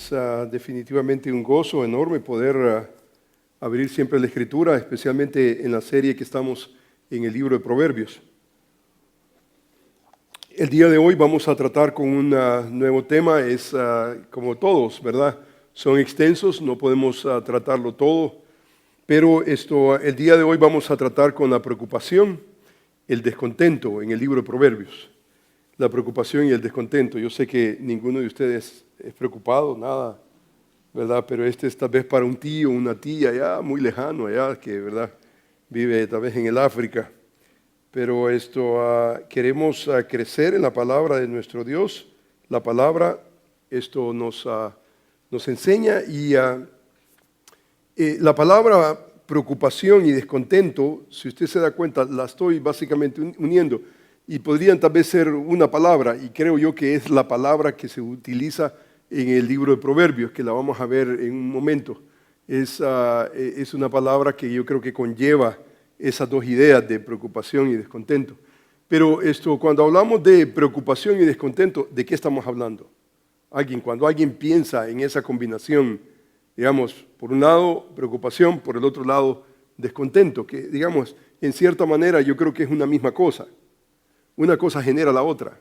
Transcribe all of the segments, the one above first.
Es definitivamente un gozo enorme poder abrir siempre la Escritura, especialmente en la serie que estamos en el libro de Proverbios. El día de hoy vamos a tratar con un nuevo tema. Es como todos, ¿verdad? Son extensos, no podemos tratarlo todo, pero el día de hoy vamos a tratar con la preocupación, el descontento en el libro de Proverbios. La preocupación y el descontento. Yo sé que ninguno de ustedes es preocupado, nada, ¿verdad? Pero este es tal vez para un tío, una tía allá muy lejano, allá que, ¿verdad? Vive tal vez en el África. Pero queremos crecer en la palabra de nuestro Dios. La palabra, nos enseña y la palabra preocupación y descontento, si usted se da cuenta, la estoy básicamente uniendo. Y podrían tal vez ser una palabra, y creo yo que es la palabra que se utiliza en el libro de Proverbios, que la vamos a ver en un momento. Es una palabra que yo creo que conlleva esas dos ideas de preocupación y descontento. Pero cuando hablamos de preocupación y descontento, ¿de qué estamos hablando? Cuando alguien piensa en esa combinación, digamos, por un lado preocupación, por el otro lado descontento, que digamos, en cierta manera yo creo que es una misma cosa. Una cosa genera la otra.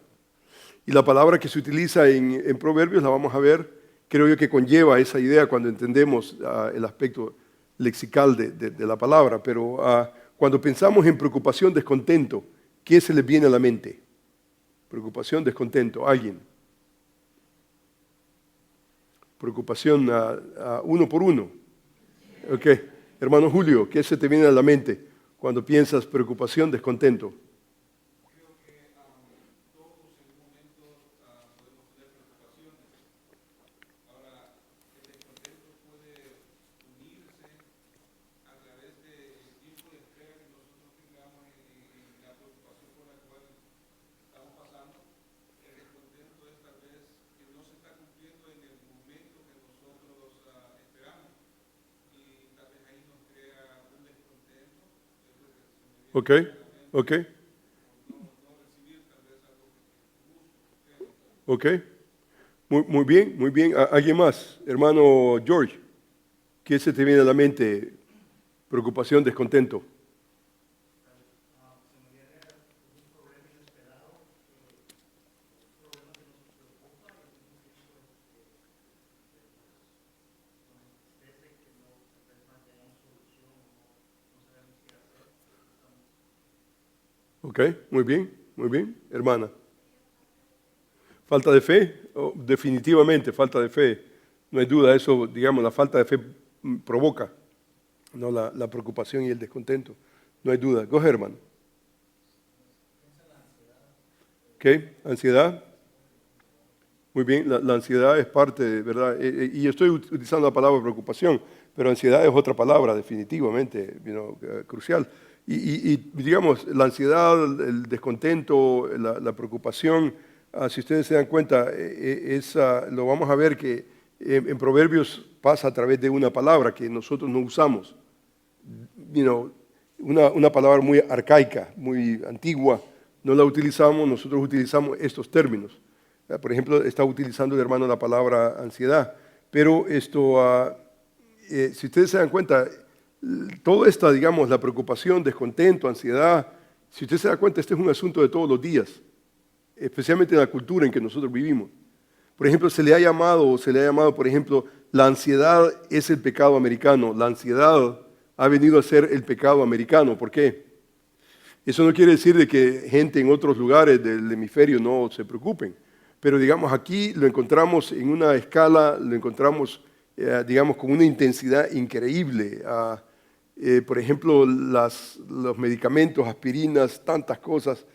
Y la palabra que se utiliza en Proverbios la vamos a ver, creo yo que conlleva esa idea cuando entendemos el aspecto lexical de la palabra. Pero cuando pensamos en preocupación, descontento, ¿qué se les viene a la mente? Preocupación, descontento, alguien. Preocupación uno por uno. Ok, hermano Julio, ¿qué se te viene a la mente cuando piensas preocupación, descontento? Ok. Muy bien, muy bien. ¿Alguien más? Hermano George, ¿qué se te viene a la mente? Preocupación, descontento. Ok, muy bien, hermana. ¿Falta de fe? Oh, definitivamente, falta de fe. No hay duda, eso, digamos, la falta de fe provoca, ¿no? La preocupación y el descontento. No hay duda. Go ahead, hermano. Ok, ansiedad. Muy bien, la ansiedad es parte, ¿verdad? Y yo estoy utilizando la palabra preocupación, pero ansiedad es otra palabra definitivamente, crucial. Y digamos, la ansiedad, el descontento, la preocupación, si ustedes se dan cuenta, lo vamos a ver que en Proverbios pasa a través de una palabra que nosotros no usamos. Una palabra muy arcaica, muy antigua, no la utilizamos, nosotros utilizamos estos términos. Por ejemplo, está utilizando el hermano la palabra ansiedad, pero si ustedes se dan cuenta, toda esta, digamos, la preocupación, descontento, ansiedad, si usted se da cuenta, este es un asunto de todos los días, especialmente en la cultura en que nosotros vivimos. Por ejemplo, se le ha llamado, por ejemplo, la ansiedad es el pecado americano, la ansiedad ha venido a ser el pecado americano. ¿Por qué? Eso no quiere decir de que gente en otros lugares del hemisferio no se preocupen. Pero digamos, aquí lo encontramos en una escala, lo encontramos, digamos, con una intensidad increíble. Por ejemplo, los medicamentos, aspirinas, tantas cosas,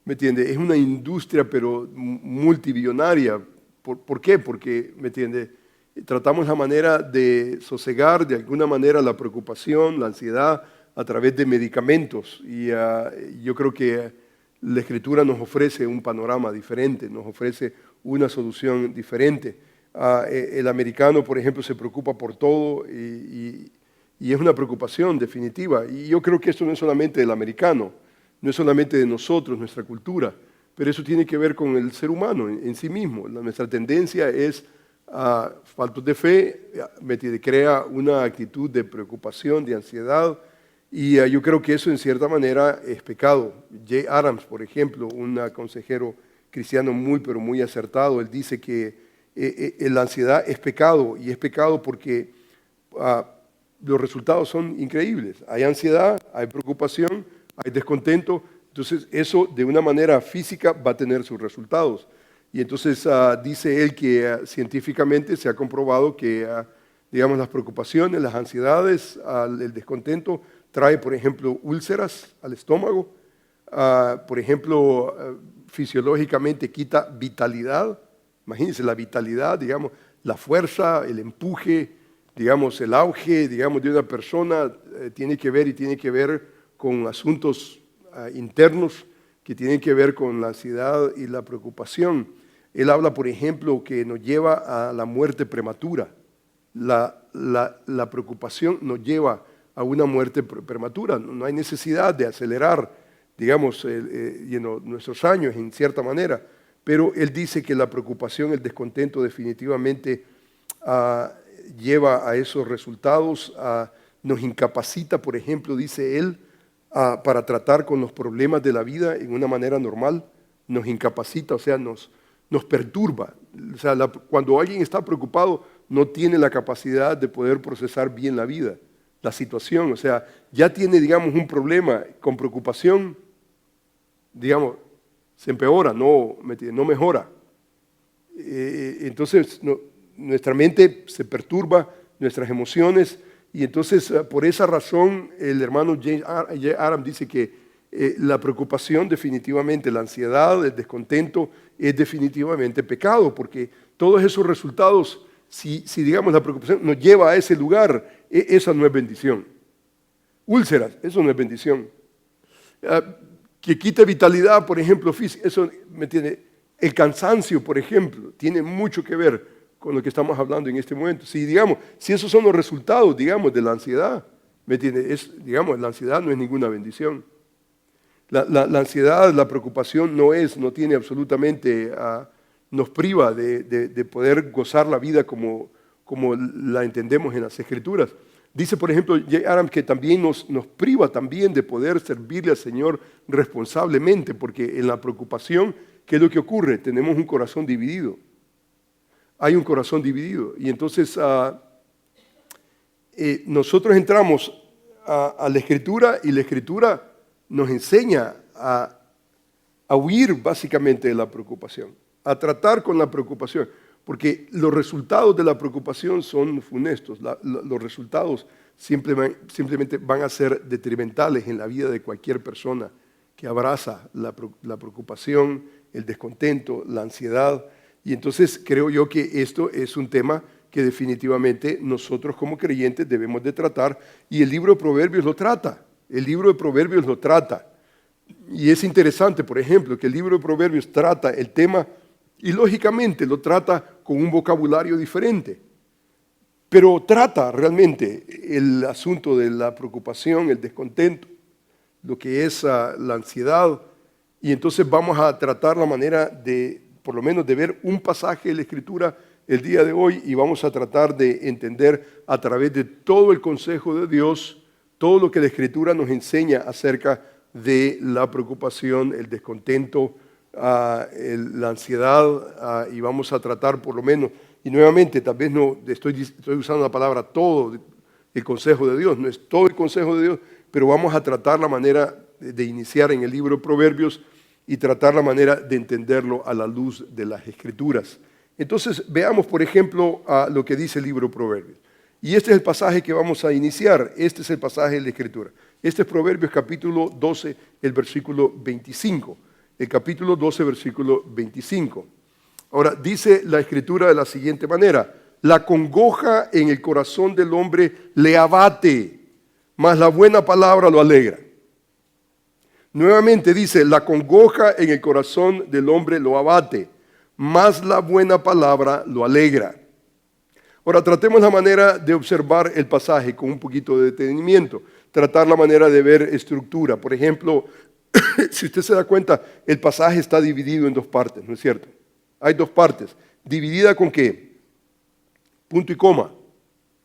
¿me entiende? Es una industria, pero multibillonaria. ¿Por qué? Porque, ¿me entiende? Tratamos la manera de sosegar de alguna manera la preocupación, la ansiedad, a través de medicamentos. Y yo creo que la Escritura nos ofrece un panorama diferente, nos ofrece una solución diferente. El americano, por ejemplo, se preocupa por todo y es una preocupación definitiva. Y yo creo que esto no es solamente del americano, no es solamente de nosotros, nuestra cultura, pero eso tiene que ver con el ser humano en sí mismo. Nuestra tendencia es faltos de fe, crea una actitud de preocupación, de ansiedad, y yo creo que eso en cierta manera es pecado. Jay Adams, por ejemplo, un consejero cristiano pero muy acertado, él dice que la ansiedad es pecado, y es pecado porque los resultados son increíbles. Hay ansiedad, hay preocupación, hay descontento, entonces eso de una manera física va a tener sus resultados. Y entonces dice él que científicamente se ha comprobado que, digamos, las preocupaciones, las ansiedades, el descontento trae, por ejemplo, úlceras al estómago, por ejemplo, fisiológicamente quita vitalidad. Imagínense la vitalidad, digamos, la fuerza, el empuje, digamos, el auge, digamos, de una persona tiene que ver con asuntos internos que tienen que ver con la ansiedad y la preocupación. Él habla, por ejemplo, que nos lleva a la muerte prematura. La preocupación nos lleva a una muerte prematura. No hay necesidad de acelerar, digamos, nuestros años en cierta manera, pero él dice que la preocupación, el descontento definitivamente lleva a esos resultados, nos incapacita, por ejemplo, dice él, para tratar con los problemas de la vida en una manera normal, nos incapacita, o sea, nos perturba. O sea, cuando alguien está preocupado, no tiene la capacidad de poder procesar bien la vida, la situación. O sea, ya tiene, digamos, un problema con preocupación, digamos, se empeora, no mejora. Entonces, nuestra mente se perturba, nuestras emociones. Y entonces, por esa razón, el hermano Jay Adams dice que la preocupación definitivamente, la ansiedad, el descontento, es definitivamente pecado, porque todos esos resultados, si digamos la preocupación nos lleva a ese lugar, esa no es bendición. Úlceras, eso no es bendición. Que quite vitalidad, por ejemplo, física, eso me entiende. El cansancio, por ejemplo, tiene mucho que ver con lo que estamos hablando en este momento. Si esos son los resultados, digamos, de la ansiedad, ¿me entiende? Digamos, la ansiedad no es ninguna bendición. La ansiedad, la preocupación no tiene absolutamente, nos priva de poder gozar la vida como la entendemos en las Escrituras. Dice, por ejemplo, Jay Adams, que también nos priva también de poder servirle al Señor responsablemente, porque en la preocupación, ¿qué es lo que ocurre? Tenemos un corazón dividido. Hay un corazón dividido. Y entonces nosotros entramos a la Escritura, y la Escritura nos enseña a huir básicamente de la preocupación, a tratar con la preocupación, porque los resultados de la preocupación son funestos. Los resultados simplemente van a ser detrimentales en la vida de cualquier persona que abraza la preocupación, el descontento, la ansiedad. Y entonces creo yo que esto es un tema que definitivamente nosotros como creyentes debemos de tratar, y el libro de Proverbios lo trata. El libro de Proverbios lo trata. Y es interesante, por ejemplo, que el libro de Proverbios trata el tema, y lógicamente lo trata con un vocabulario diferente, pero trata realmente el asunto de la preocupación, el descontento, lo que es la ansiedad. Y entonces vamos a tratar la manera de, por lo menos, de ver un pasaje de la Escritura el día de hoy, y vamos a tratar de entender a través de todo el consejo de Dios todo lo que la Escritura nos enseña acerca de la preocupación, el descontento, la ansiedad, y vamos a tratar por lo menos, y nuevamente tal vez no estoy usando la palabra todo el consejo de Dios, no es todo el consejo de Dios, pero vamos a tratar la manera de iniciar en el libro de Proverbios y tratar la manera de entenderlo a la luz de las Escrituras. Entonces veamos, por ejemplo, lo que dice el libro de Proverbios. Y este es el pasaje que vamos a iniciar. Este es el pasaje de la Escritura. Este es Proverbios capítulo 12, el versículo 25. El capítulo 12, versículo 25. Ahora, dice la Escritura de la siguiente manera: la congoja en el corazón del hombre le abate, mas la buena palabra lo alegra. Nuevamente dice, la congoja en el corazón del hombre lo abate, mas la buena palabra lo alegra. Ahora, tratemos la manera de observar el pasaje con un poquito de detenimiento, tratar la manera de ver estructura. Por ejemplo, si usted se da cuenta, el pasaje está dividido en dos partes, ¿no es cierto? Hay dos partes. ¿Dividida con qué? punto y coma,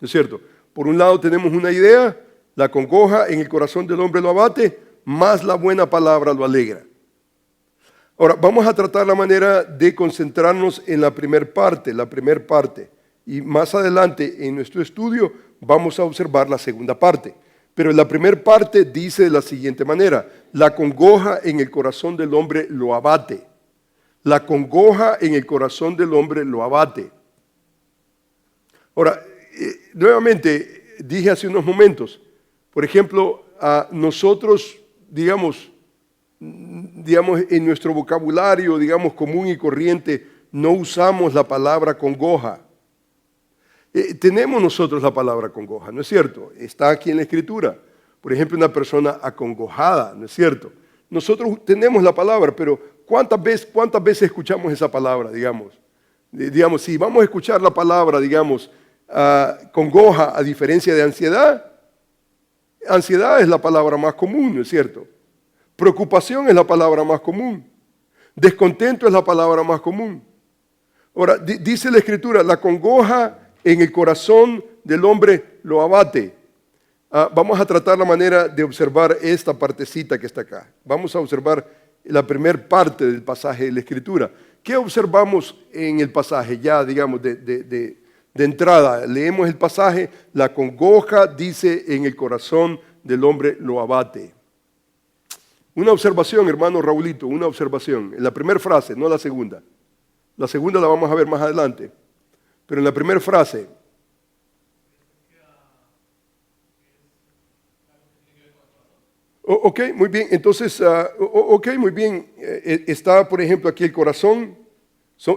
¿no es cierto? Por un lado tenemos una idea, la congoja en el corazón del hombre lo abate, más la buena palabra lo alegra. Ahora, vamos a tratar la manera de concentrarnos en la primera parte, y más adelante en nuestro estudio vamos a observar la segunda parte. Pero la primera parte dice de la siguiente manera: la congoja en el corazón del hombre lo abate. La congoja en el corazón del hombre lo abate. Ahora, nuevamente dije hace unos momentos, por ejemplo, a nosotros, digamos, en nuestro vocabulario, digamos, común y corriente, no usamos la palabra congoja. Tenemos nosotros la palabra congoja, ¿no es cierto? Está aquí en la Escritura. Por ejemplo, una persona acongojada, ¿no es cierto? Nosotros tenemos la palabra, pero ¿cuántas veces escuchamos esa palabra, digamos? Digamos, si vamos a escuchar la palabra, digamos, congoja a diferencia de ansiedad, ansiedad es la palabra más común, ¿no es cierto? Preocupación es la palabra más común. Descontento es la palabra más común. Ahora, dice la Escritura, la congoja en el corazón del hombre lo abate. Vamos a tratar la manera de observar esta partecita que está acá. Vamos a observar la primera parte del pasaje de la Escritura. ¿Qué observamos en el pasaje? Ya, digamos, de entrada, leemos el pasaje, la congoja, dice, en el corazón del hombre lo abate. Una observación, hermano Raulito, una observación. En la primera frase, no la segunda. La segunda la vamos a ver más adelante. Pero en la primera frase. Ok, muy bien. Entonces, muy bien. Está, por ejemplo, aquí el corazón.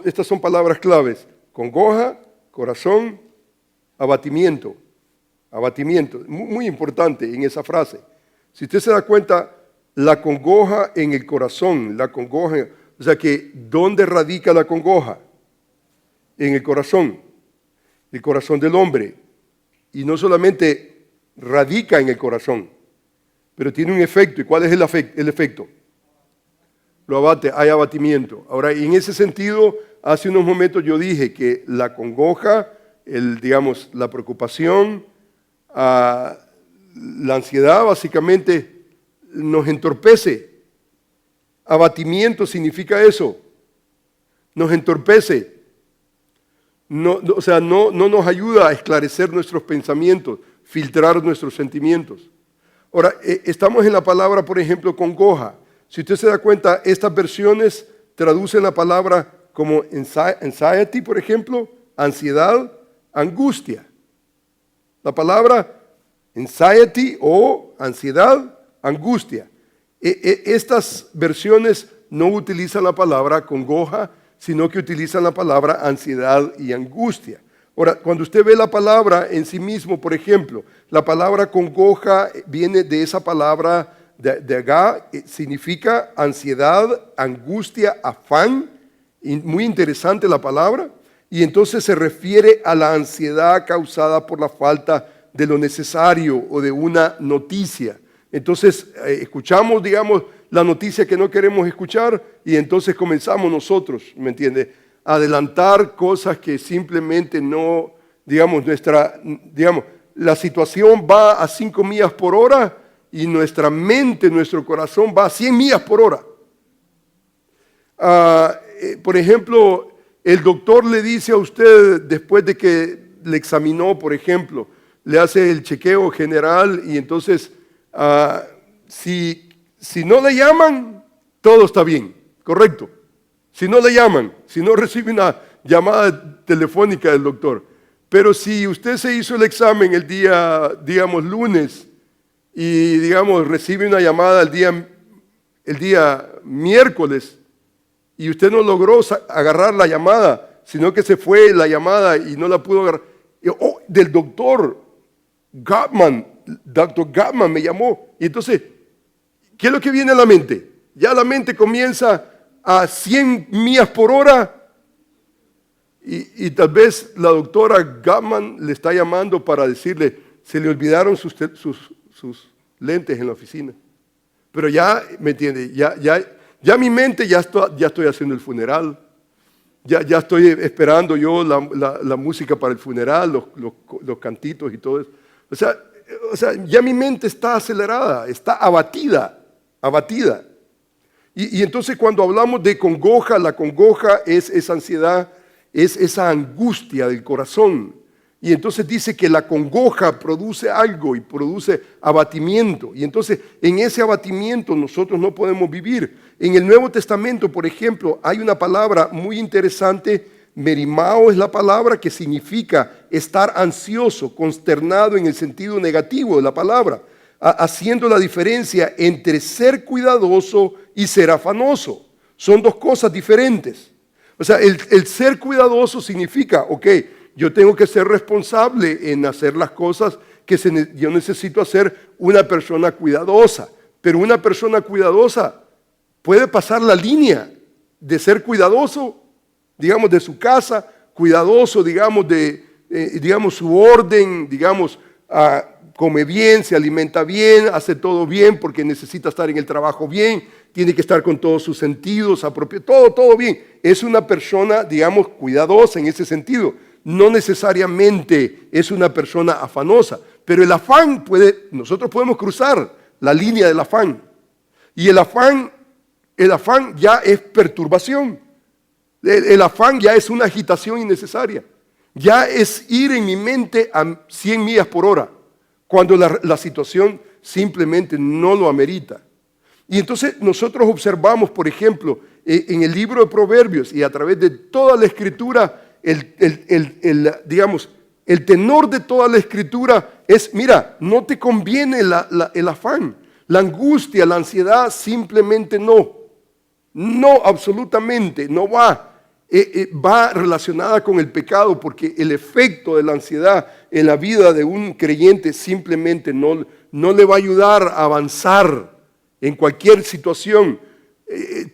Estas son palabras claves. Congoja, corazón, abatimiento. Abatimiento. Muy importante en esa frase. Si usted se da cuenta, la congoja en el corazón, la congoja, o sea que, ¿dónde radica la congoja? En el corazón del hombre. Y no solamente radica en el corazón, pero tiene un efecto. ¿Y cuál es el efecto? Lo abate, hay abatimiento. Ahora, en ese sentido, hace unos momentos yo dije que la congoja, digamos, la preocupación, la ansiedad, básicamente, nos entorpece. Abatimiento significa eso. Nos entorpece. No nos ayuda a esclarecer nuestros pensamientos, filtrar nuestros sentimientos. Ahora, estamos en la palabra, por ejemplo, congoja. Si usted se da cuenta, estas versiones traducen la palabra como anxiety, por ejemplo, ansiedad, angustia. La palabra anxiety o ansiedad, angustia. Estas versiones no utilizan la palabra congoja, sino que utilizan la palabra ansiedad y angustia. Ahora, cuando usted ve la palabra en sí mismo, por ejemplo, la palabra congoja viene de esa palabra de acá, significa ansiedad, angustia, afán. Muy interesante la palabra. Y entonces se refiere a la ansiedad causada por la falta de lo necesario o de una noticia. Entonces escuchamos, digamos, la noticia que no queremos escuchar y entonces comenzamos nosotros, ¿me entiende?, a adelantar cosas que simplemente no, digamos, la situación va a 5 millas por hora y nuestra mente, nuestro corazón va a 100 millas por hora. Por ejemplo, el doctor le dice a usted, después de que le examinó, por ejemplo, le hace el chequeo general y entonces, si no le llaman, todo está bien, correcto. Si no le llaman, si no recibe una llamada telefónica del doctor. Pero si usted se hizo el examen el día, digamos, lunes y, digamos, recibe una llamada el día miércoles y usted no logró agarrar la llamada, sino que se fue la llamada y no la pudo agarrar. Del doctor Gottman, Dr. Gottman me llamó. Y entonces, ¿qué es lo que viene a la mente? Ya la mente comienza a 100 millas por hora y tal vez la doctora Gottman le está llamando para decirle, se le olvidaron sus lentes en la oficina. Pero ya, ¿me entiende? Ya mi mente ya estoy haciendo el funeral. Ya estoy esperando yo la música para el funeral, los cantitos y todo eso. O sea, ya mi mente está acelerada, está abatida. Y entonces cuando hablamos de congoja, la congoja es esa ansiedad, es esa angustia del corazón. Y entonces dice que la congoja produce algo y produce abatimiento. Y entonces en ese abatimiento nosotros no podemos vivir. En el Nuevo Testamento, por ejemplo, hay una palabra muy interesante. Merimao es la palabra que significa estar ansioso, consternado en el sentido negativo de la palabra, haciendo la diferencia entre ser cuidadoso y ser afanoso. Son dos cosas diferentes. O sea, el ser cuidadoso significa, ok, yo tengo que ser responsable en hacer las cosas que yo necesito hacer, una persona cuidadosa. Pero una persona cuidadosa puede pasar la línea de ser cuidadoso, digamos, de su casa, cuidadoso, digamos, digamos su orden, digamos, come bien, se alimenta bien, hace todo bien porque necesita estar en el trabajo bien, tiene que estar con todos sus sentidos, todo bien. Es una persona, digamos, cuidadosa en ese sentido. No necesariamente es una persona afanosa, pero el afán nosotros podemos cruzar la línea del afán. Y el afán ya es perturbación. El afán ya es una agitación innecesaria. Ya es ir en mi mente a 100 millas por hora, cuando la situación simplemente no lo amerita. Y entonces nosotros observamos, por ejemplo, en el libro de Proverbios y a través de toda la Escritura, digamos, el tenor de toda la Escritura es, mira, no te conviene el afán, la angustia, la ansiedad, simplemente no, absolutamente, no va. Va relacionada con el pecado, porque el efecto de la ansiedad en la vida de un creyente simplemente no le va a ayudar a avanzar en cualquier situación.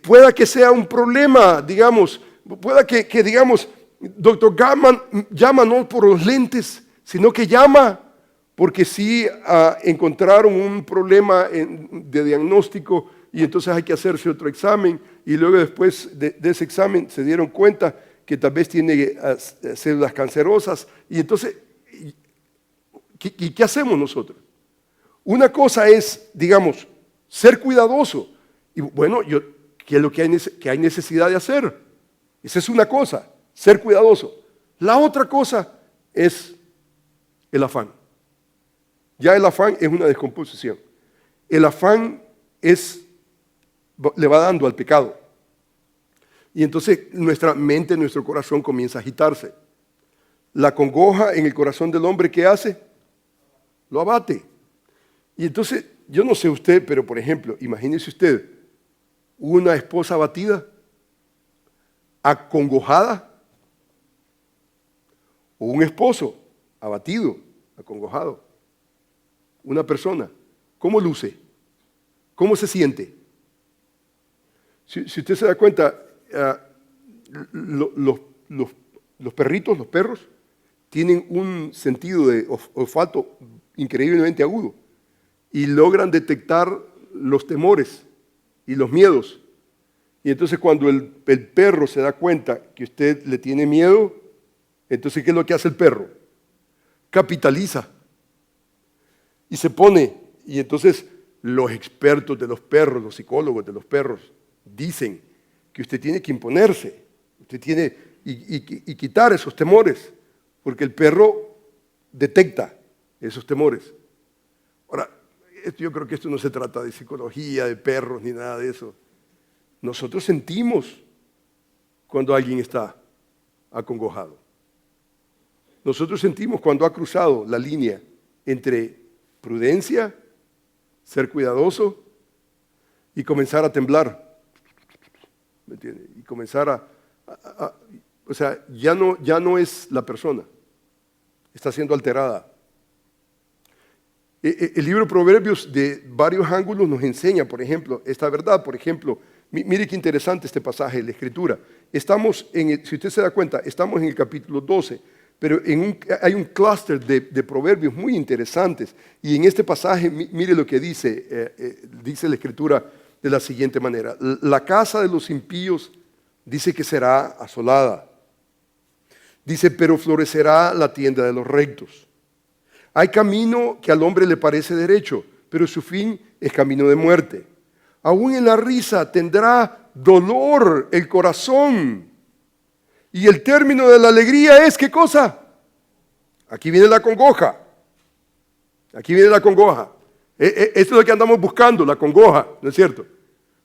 Pueda que sea un problema, digamos, pueda que digamos, doctor llama no por los lentes, sino que llama porque sí encontraron un problema de diagnóstico y entonces hay que hacerse otro examen y luego después de ese examen se dieron cuenta que tal vez tiene células cancerosas y entonces, ¿qué hacemos nosotros? Una cosa es, digamos, ser cuidadoso y bueno, ¿qué es lo que hay necesidad de hacer? Esa es una cosa, ser cuidadoso. La otra cosa es el afán. Ya el afán es una descomposición. El afán le va dando al pecado. Y entonces nuestra mente, nuestro corazón comienza a agitarse. La congoja en el corazón del hombre, ¿qué hace? Lo abate. Y entonces, yo no sé usted, pero por ejemplo, imagínese usted una esposa abatida, acongojada, o un esposo abatido, acongojado. Una persona, ¿cómo luce? ¿Cómo se siente? Si usted se da cuenta, los perritos, los perros, tienen un sentido de olfato increíblemente agudo y logran detectar los temores y los miedos. Y entonces cuando el perro se da cuenta que usted le tiene miedo, entonces ¿qué es lo que hace el perro? Capitaliza y se pone. Y entonces los expertos de los perros, los psicólogos de los perros, dicen que usted tiene que imponerse, usted tiene y quitar esos temores, porque el perro detecta esos temores. Ahora, yo creo que esto no se trata de psicología, de perros, ni nada de eso. Nosotros sentimos cuando alguien está acongojado. Nosotros sentimos cuando ha cruzado la línea entre prudencia, ser cuidadoso y comenzar a temblar. ¿Me entiende? Y comenzar o sea, ya no es la persona, está siendo alterada. El libro de Proverbios de varios ángulos nos enseña, por ejemplo, esta verdad. Por ejemplo, mire qué interesante este pasaje de la Escritura. Estamos si usted se da cuenta, estamos en el capítulo 12, pero hay un clúster de proverbios muy interesantes. Y en este pasaje, mire lo que dice la Escritura de la siguiente manera. La casa de los impíos dice que será asolada, Dice, pero florecerá la tienda de los rectos. Hay camino que al hombre le parece derecho, pero su fin es camino de muerte. Aún en la risa tendrá dolor el corazón. Y el término de la alegría es, ¿qué cosa? Aquí viene la congoja. Aquí viene la congoja. Esto es lo que andamos buscando, la congoja, ¿no es cierto?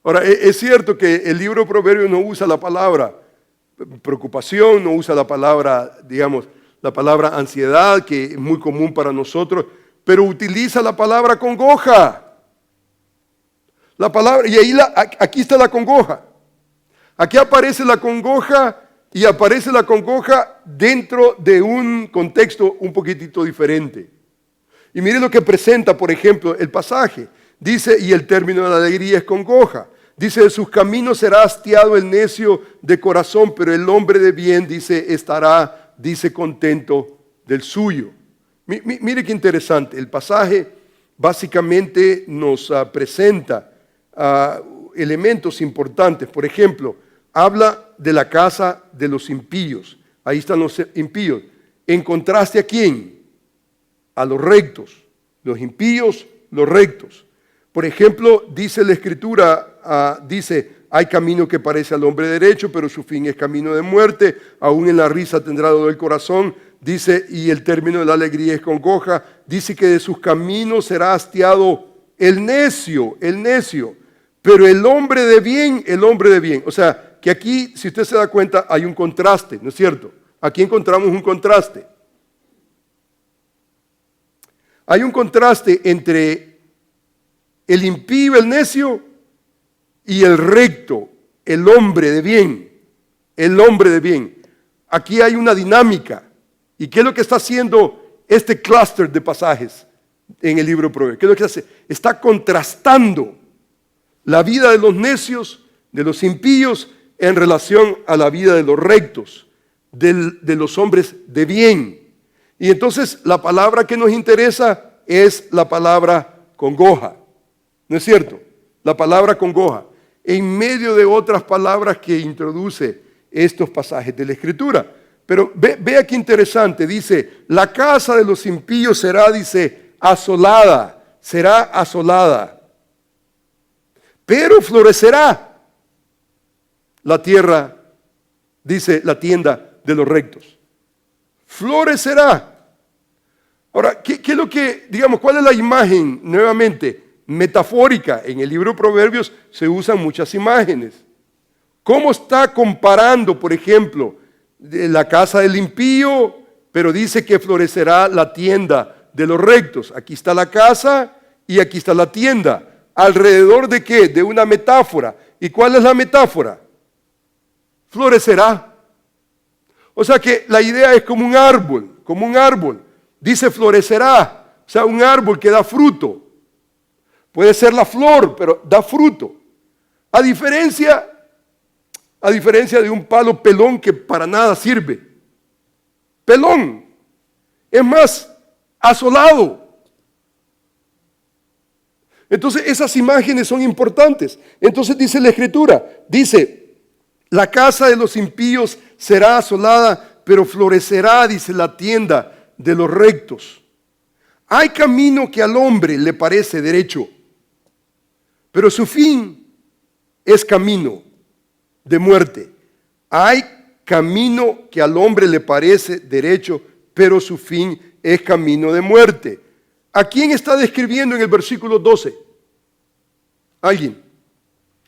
Ahora, es cierto que el libro de Proverbios no usa la palabra preocupación, no usa la palabra, digamos, la palabra ansiedad, que es muy común para nosotros, pero utiliza la palabra congoja. La palabra, y ahí aquí está la congoja. Aquí aparece la congoja y aparece la congoja dentro de un contexto un poquitito diferente. Y mire lo que presenta, por ejemplo, el pasaje. Dice, y el término de la alegría es congoja. Dice, de sus caminos será hastiado el necio de corazón, pero el hombre de bien, dice, estará, dice, contento del suyo. Mire qué interesante. El pasaje básicamente nos presenta elementos importantes. Por ejemplo, habla de la casa de los impíos. Ahí están los impíos. ¿En contraste a quién? A los rectos. Los impíos, los rectos. Por ejemplo, dice la Escritura, dice, hay camino que parece al hombre derecho, pero su fin es camino de muerte. Aún en la risa tendrá dolor el corazón. Dice, y el término de la alegría es congoja. Dice que de sus caminos será hastiado el necio, el necio. Pero el hombre de bien, el hombre de bien. O sea, que aquí, si usted se da cuenta, hay un contraste, ¿no es cierto? Aquí encontramos un contraste. Hay un contraste entre el impío, el necio, y el recto, el hombre de bien. El hombre de bien. Aquí hay una dinámica. ¿Y qué es lo que está haciendo este clúster de pasajes en el libro de Proverbios? ¿Qué es lo que hace? Está contrastando la vida de los necios, de los impíos, en relación a la vida de los rectos, de los hombres de bien. Y entonces la palabra que nos interesa es la palabra congoja. ¿No es cierto? La palabra congoja. En medio de otras palabras que introduce estos pasajes de la Escritura. Pero vea qué interesante. Dice, la casa de los impíos será, dice, asolada. Será asolada. Pero florecerá la tierra, dice, la tienda de los rectos. Florecerá. Ahora, ¿qué es lo que, digamos, cuál es la imagen nuevamente metafórica? En el libro de Proverbios se usan muchas imágenes. ¿Cómo está comparando, por ejemplo, la casa del impío, pero dice que florecerá la tienda de los rectos? Aquí está la casa y aquí está la tienda. ¿Alrededor de qué? De una metáfora. ¿Y cuál es la metáfora? Florecerá. O sea que la idea es como un árbol, como un árbol. Dice florecerá, o sea, un árbol que da fruto. Puede ser la flor, pero da fruto. A diferencia de un palo pelón que para nada sirve. Pelón. Es más, asolado. Entonces esas imágenes son importantes. Entonces dice la Escritura, dice, la casa de los impíos será asolada, pero florecerá, dice, la tienda de los rectos. Hay camino que al hombre le parece derecho, pero su fin es camino de muerte. Hay camino que al hombre le parece derecho, pero su fin es camino de muerte. ¿A quién está describiendo en el versículo 12? ¿Alguien?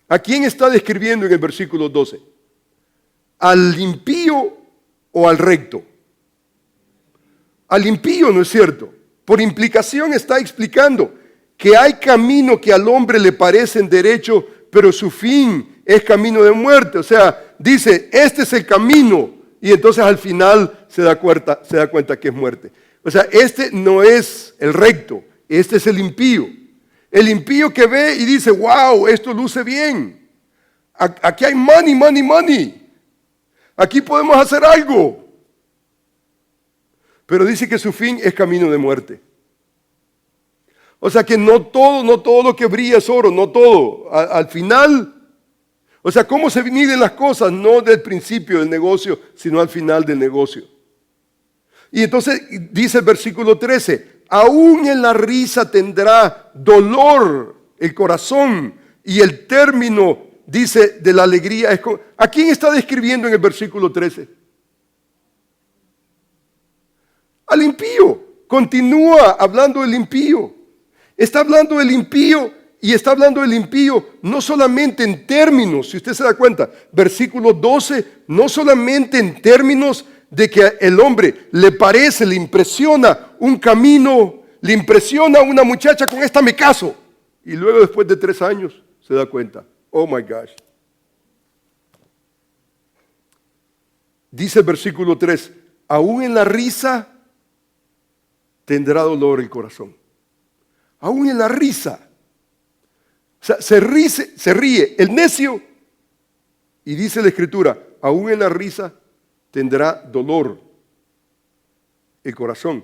¿A quién está describiendo en el versículo 12? ¿Al impío o al recto? Al impío, ¿no es cierto? Por implicación está explicando que hay camino que al hombre le parecen derecho, pero su fin es camino de muerte. O sea, dice, este es el camino, y entonces al final se da cuenta que es muerte. O sea, este no es el recto, este es el impío. El impío que ve y dice, wow, esto luce bien. Aquí hay money, money, money. Aquí podemos hacer algo. Pero dice que su fin es camino de muerte. O sea que no todo lo que brilla es oro, no todo. Al final, o sea, ¿cómo se miden las cosas? No del principio del negocio, sino al final del negocio. Y entonces dice el versículo 13, aún en la risa tendrá dolor el corazón, y el término, dice, de la alegría es con... ¿A quién está describiendo en el versículo 13? Al impío. Continúa hablando del impío. Está hablando del impío y está hablando del impío no solamente en términos, si usted se da cuenta, versículo 12, no solamente en términos de que el hombre le parece, le impresiona un camino, le impresiona a una muchacha, con esta me caso. Y luego después de 3 años se da cuenta, oh my gosh. Dice el versículo 3, aún en la risa tendrá dolor el corazón. Aún en la risa. O sea, se ríe el necio, y dice la Escritura, aún en la risa tendrá dolor el corazón.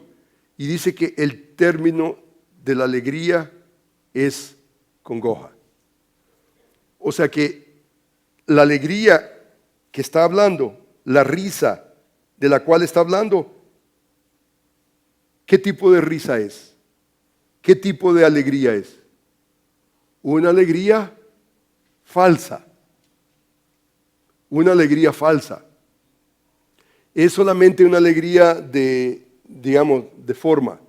Y dice que el término de la alegría es congoja. O sea que la alegría que está hablando, la risa de la cual está hablando, ¿qué tipo de risa es? ¿Qué tipo de alegría es? Una alegría falsa. Una alegría falsa. Es solamente una alegría de, digamos, de forma.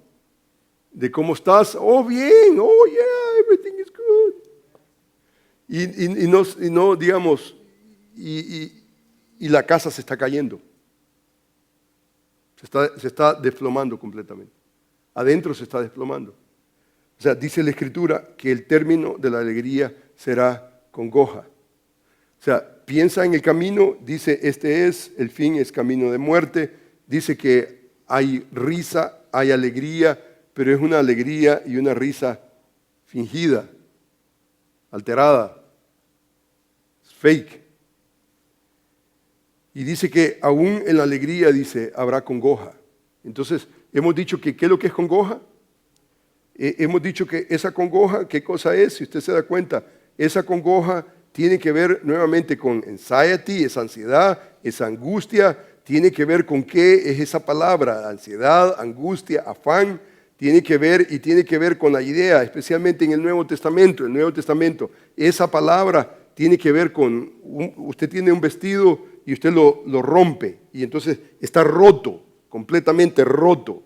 De cómo estás. Oh, bien. Oh, yeah, everything is good. Y no digamos, y la casa se está cayendo. Se está desplomando completamente. Adentro se está desplomando. O sea, dice la Escritura que el término de la alegría será congoja. O sea, piensa en el camino, dice, el fin es camino de muerte. Dice que hay risa, hay alegría, pero es una alegría y una risa fingida, alterada, fake. Y dice que aún en la alegría, dice, habrá congoja. Entonces, hemos dicho que, ¿qué es lo que es congoja? Hemos dicho que esa congoja, ¿qué cosa es? Si usted se da cuenta, esa congoja tiene que ver nuevamente con anxiety, esa ansiedad, esa angustia, tiene que ver con qué es esa palabra, ansiedad, angustia, afán, tiene que ver con la idea, especialmente en el Nuevo Testamento. El Nuevo Testamento, esa palabra tiene que ver con, usted tiene un vestido y usted lo rompe, y entonces está roto, completamente roto.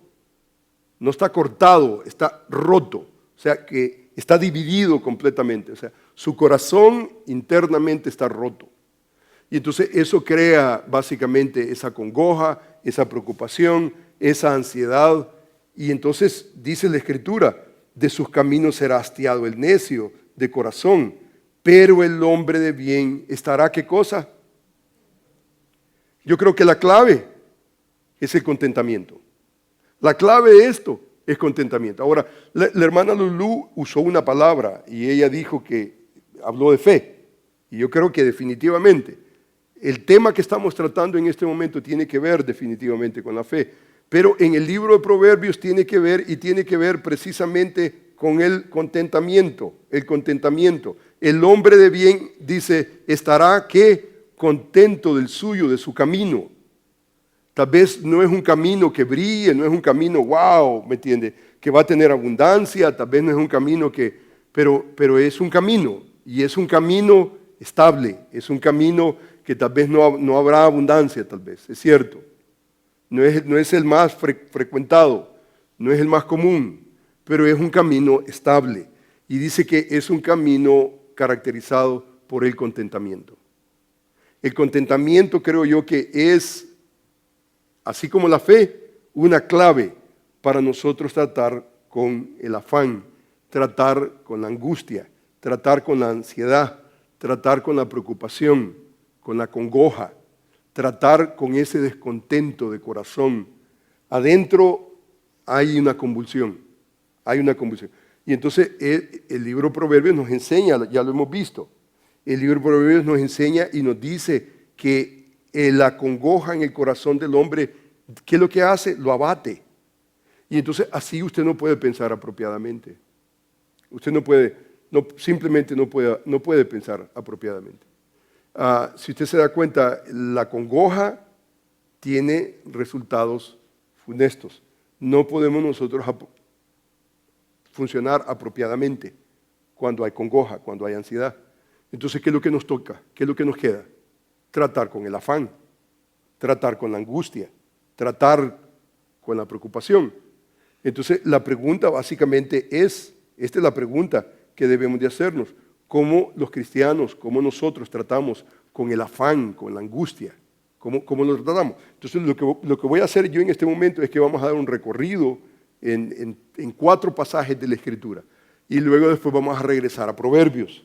No está cortado, está roto. O sea que está dividido completamente. O sea, su corazón internamente está roto. Y entonces eso crea básicamente esa congoja, esa preocupación, esa ansiedad. Y entonces dice la Escritura, de sus caminos será hastiado el necio de corazón, pero el hombre de bien estará, ¿qué cosa? Yo creo que la clave es el contentamiento. La clave de esto es contentamiento. Ahora, la hermana Lulú usó una palabra y ella dijo que habló de fe. Y yo creo que definitivamente el tema que estamos tratando en este momento tiene que ver definitivamente con la fe. Pero en el libro de Proverbios tiene que ver precisamente con el contentamiento. El contentamiento. El hombre de bien, dice, estará ¿qué? Contento del suyo, de su camino. Tal vez no es un camino que brille, no es un camino, wow, ¿me entiende? Que va a tener abundancia, tal vez no es un camino pero es un camino, y es un camino estable, es un camino que tal vez no habrá abundancia, tal vez, es cierto. No es el más frecuentado, no es el más común, pero es un camino estable. Y dice que es un camino caracterizado por el contentamiento. El contentamiento creo yo que es, así como la fe, una clave para nosotros tratar con el afán, tratar con la angustia, tratar con la ansiedad, tratar con la preocupación, con la congoja, tratar con ese descontento de corazón. Adentro hay una convulsión, Y entonces el libro de Proverbios nos enseña, ya lo hemos visto, el libro de Proverbios nos enseña y nos dice que la congoja en el corazón del hombre, ¿qué es lo que hace? Lo abate. Y entonces así usted no puede pensar apropiadamente. Usted simplemente no puede pensar apropiadamente. Si usted se da cuenta, la congoja tiene resultados funestos. No podemos nosotros funcionar apropiadamente cuando hay congoja, cuando hay ansiedad. Entonces, ¿qué es lo que nos toca? ¿Qué es lo que nos queda? Tratar con el afán, tratar con la angustia, tratar con la preocupación. Entonces, la pregunta básicamente esta es la pregunta que debemos de hacernos. ¿Cómo los cristianos, cómo nosotros tratamos con el afán, con la angustia? ¿Cómo lo tratamos? Entonces, lo que voy a hacer yo en este momento es que vamos a dar un recorrido en 4 pasajes de la Escritura. Y luego después vamos a regresar a Proverbios.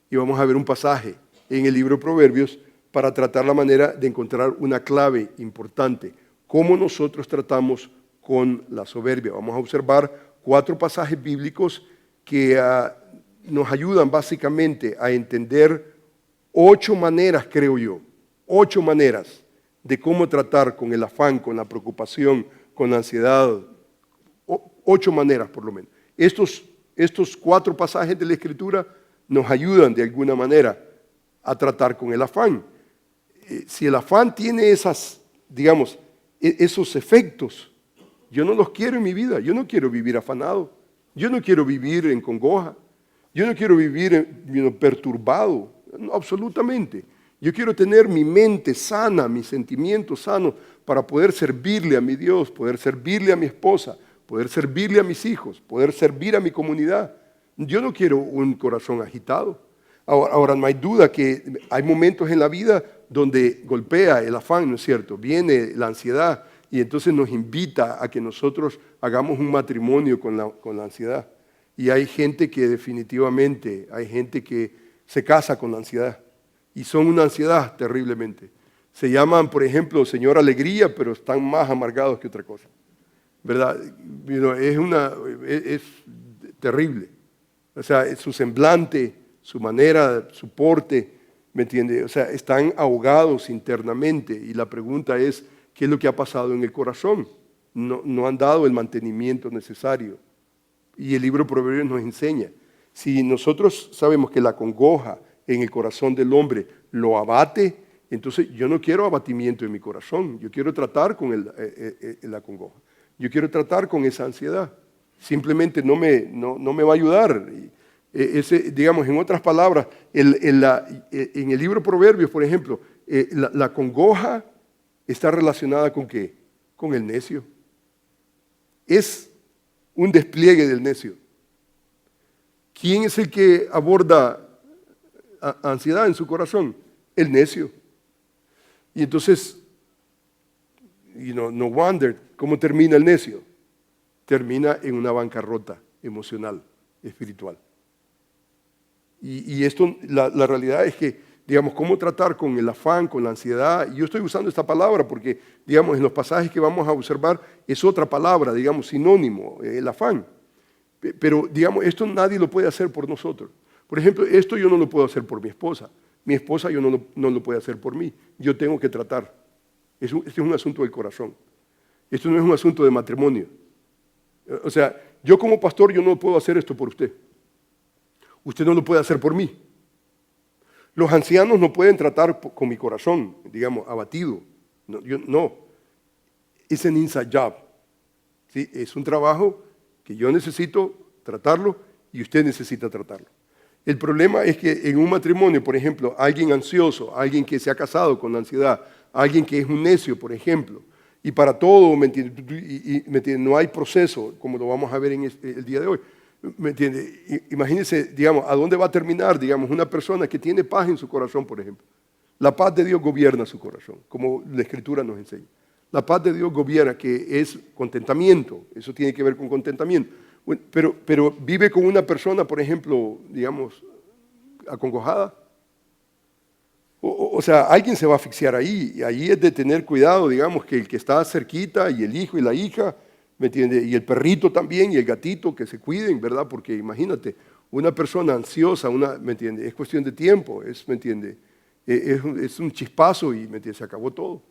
Y vamos a ver un pasaje en el libro de Proverbios para tratar la manera de encontrar una clave importante. Cómo nosotros tratamos con la soberbia. Vamos a observar 4 pasajes bíblicos que nos ayudan básicamente a entender 8 maneras, creo yo, 8 maneras de cómo tratar con el afán, con la preocupación, con la ansiedad. 8 maneras por lo menos. Estos 4 pasajes de la Escritura nos ayudan de alguna manera a tratar con el afán. Si el afán tiene esos efectos, yo no los quiero en mi vida. Yo no quiero vivir afanado. Yo no quiero vivir en congoja. Yo no quiero vivir perturbado. No, absolutamente. Yo quiero tener mi mente sana, mis sentimientos sanos para poder servirle a mi Dios, poder servirle a mi esposa, poder servirle a mis hijos, poder servir a mi comunidad. Yo no quiero un corazón agitado. Ahora no hay duda que hay momentos en la vida donde golpea el afán, ¿no es cierto? Viene la ansiedad y entonces nos invita a que nosotros hagamos un matrimonio con la ansiedad. Y hay gente que definitivamente, hay gente que se casa con la ansiedad y son una ansiedad terriblemente. Se llaman, por ejemplo, Señor Alegría, pero están más amargados que otra cosa. ¿Verdad? Es terrible. O sea, su semblante, su manera, su porte, ¿me entiende? O sea, están ahogados internamente y la pregunta es, ¿qué es lo que ha pasado en el corazón? No han dado el mantenimiento necesario. Y el libro de Proverbios nos enseña, si nosotros sabemos que la congoja en el corazón del hombre lo abate, entonces yo no quiero abatimiento en mi corazón, yo quiero tratar con la congoja, yo quiero tratar con esa ansiedad. Simplemente no me va a ayudar. Digamos, en otras palabras, en el libro de Proverbios, por ejemplo, la congoja está relacionada ¿con qué? Con el necio. Es un despliegue del necio. ¿Quién es el que aborda ansiedad en su corazón? El necio. Y entonces, no wonder, ¿cómo termina el necio? Termina en una bancarrota emocional, espiritual. Y esto, la realidad es que, digamos, cómo tratar con el afán, con la ansiedad. Y yo estoy usando esta palabra porque, digamos, en los pasajes que vamos a observar es otra palabra, digamos, sinónimo, el afán. Pero, digamos, esto nadie lo puede hacer por nosotros. Por ejemplo, esto yo no lo puedo hacer por mi esposa. Mi esposa yo no lo puede hacer por mí. Yo tengo que tratar. Este es un asunto del corazón. Esto no es un asunto de matrimonio. O sea, yo como pastor yo no puedo hacer esto por usted. Usted no lo puede hacer por mí. Los ancianos no pueden tratar con mi corazón, digamos, abatido. No. Es an inside job. ¿Sí? Es un trabajo que yo necesito tratarlo y usted necesita tratarlo. El problema es que en un matrimonio, por ejemplo, alguien ansioso, alguien que se ha casado con ansiedad, alguien que es un necio, por ejemplo, y para todo, ¿me entiende? No hay proceso, como lo vamos a ver en el día de hoy. ¿Me entiende? Imagínense, digamos, a dónde va a terminar, digamos, una persona que tiene paz en su corazón, por ejemplo. La paz de Dios gobierna su corazón, como la Escritura nos enseña. La paz de Dios gobierna, que es contentamiento, eso tiene que ver con contentamiento. Pero vive con una persona, por ejemplo, digamos, acongojada. O sea, alguien se va a asfixiar ahí, y ahí es de tener cuidado, digamos, que el que está cerquita y el hijo y la hija, ¿me entiende? Y el perrito también y el gatito, que se cuiden, ¿verdad? Porque imagínate, una persona ansiosa, ¿me entiende? Es cuestión de tiempo, ¿me entiende? Es un chispazo y, ¿me entiende? Se acabó todo.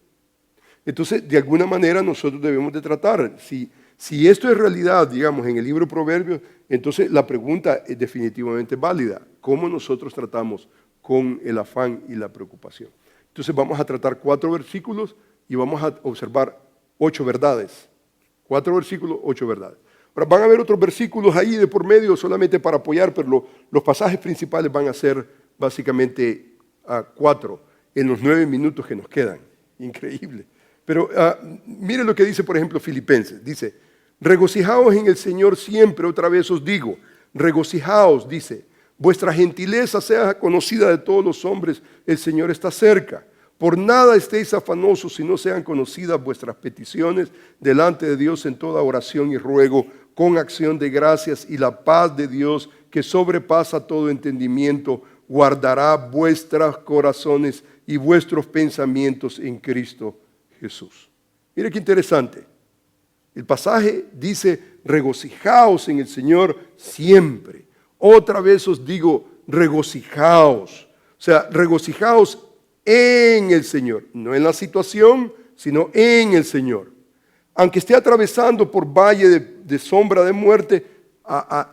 Entonces, de alguna manera nosotros debemos de tratar. Si esto es realidad, digamos, en el libro de Proverbios, entonces la pregunta es definitivamente válida. ¿Cómo nosotros tratamos con el afán y la preocupación? Entonces vamos a tratar 4 versículos y vamos a observar 8 verdades. 4 versículos, 8 verdades. Ahora, van a haber otros versículos ahí de por medio solamente para apoyar, pero los pasajes principales van a ser básicamente 4 en los 9 minutos que nos quedan. Increíble. Pero mire lo que dice, por ejemplo, Filipenses. Dice, regocijaos en el Señor siempre, otra vez os digo, regocijaos, dice, vuestra gentileza sea conocida de todos los hombres, el Señor está cerca. Por nada estéis afanosos, si no sean conocidas vuestras peticiones delante de Dios en toda oración y ruego, con acción de gracias, y la paz de Dios, que sobrepasa todo entendimiento, guardará vuestros corazones y vuestros pensamientos en Cristo Jesús. Mire qué interesante. El pasaje dice, regocijaos en el Señor siempre. Otra vez os digo, regocijaos. O sea, regocijaos en el Señor. No en la situación, sino en el Señor. Aunque esté atravesando por valle de sombra de muerte,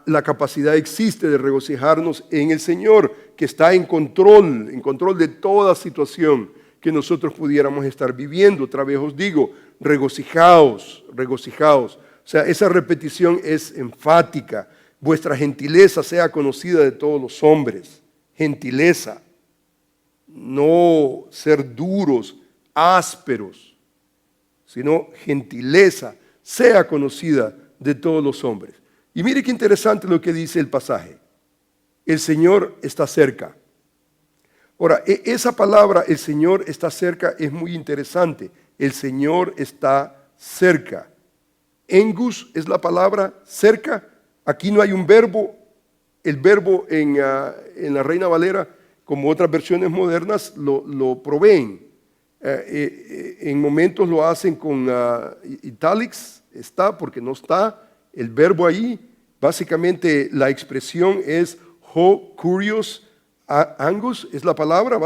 la capacidad existe de regocijarnos en el Señor, que está en control de toda situación que nosotros pudiéramos estar viviendo. Otra vez os digo, regocijaos, regocijaos. O sea, esa repetición es enfática. Vuestra gentileza sea conocida de todos los hombres. Gentileza. No ser duros, ásperos, sino gentileza sea conocida de todos los hombres. Y mire qué interesante lo que dice el pasaje. El Señor está cerca. Ahora, esa palabra, el Señor está cerca, es muy interesante. El Señor está cerca. Engus es la palabra cerca. Aquí no hay un verbo. El verbo en la Reina Valera, como otras versiones modernas, lo proveen. En momentos lo hacen con italics, está porque no está el verbo ahí. Básicamente la expresión es ho curios angus, es la palabra,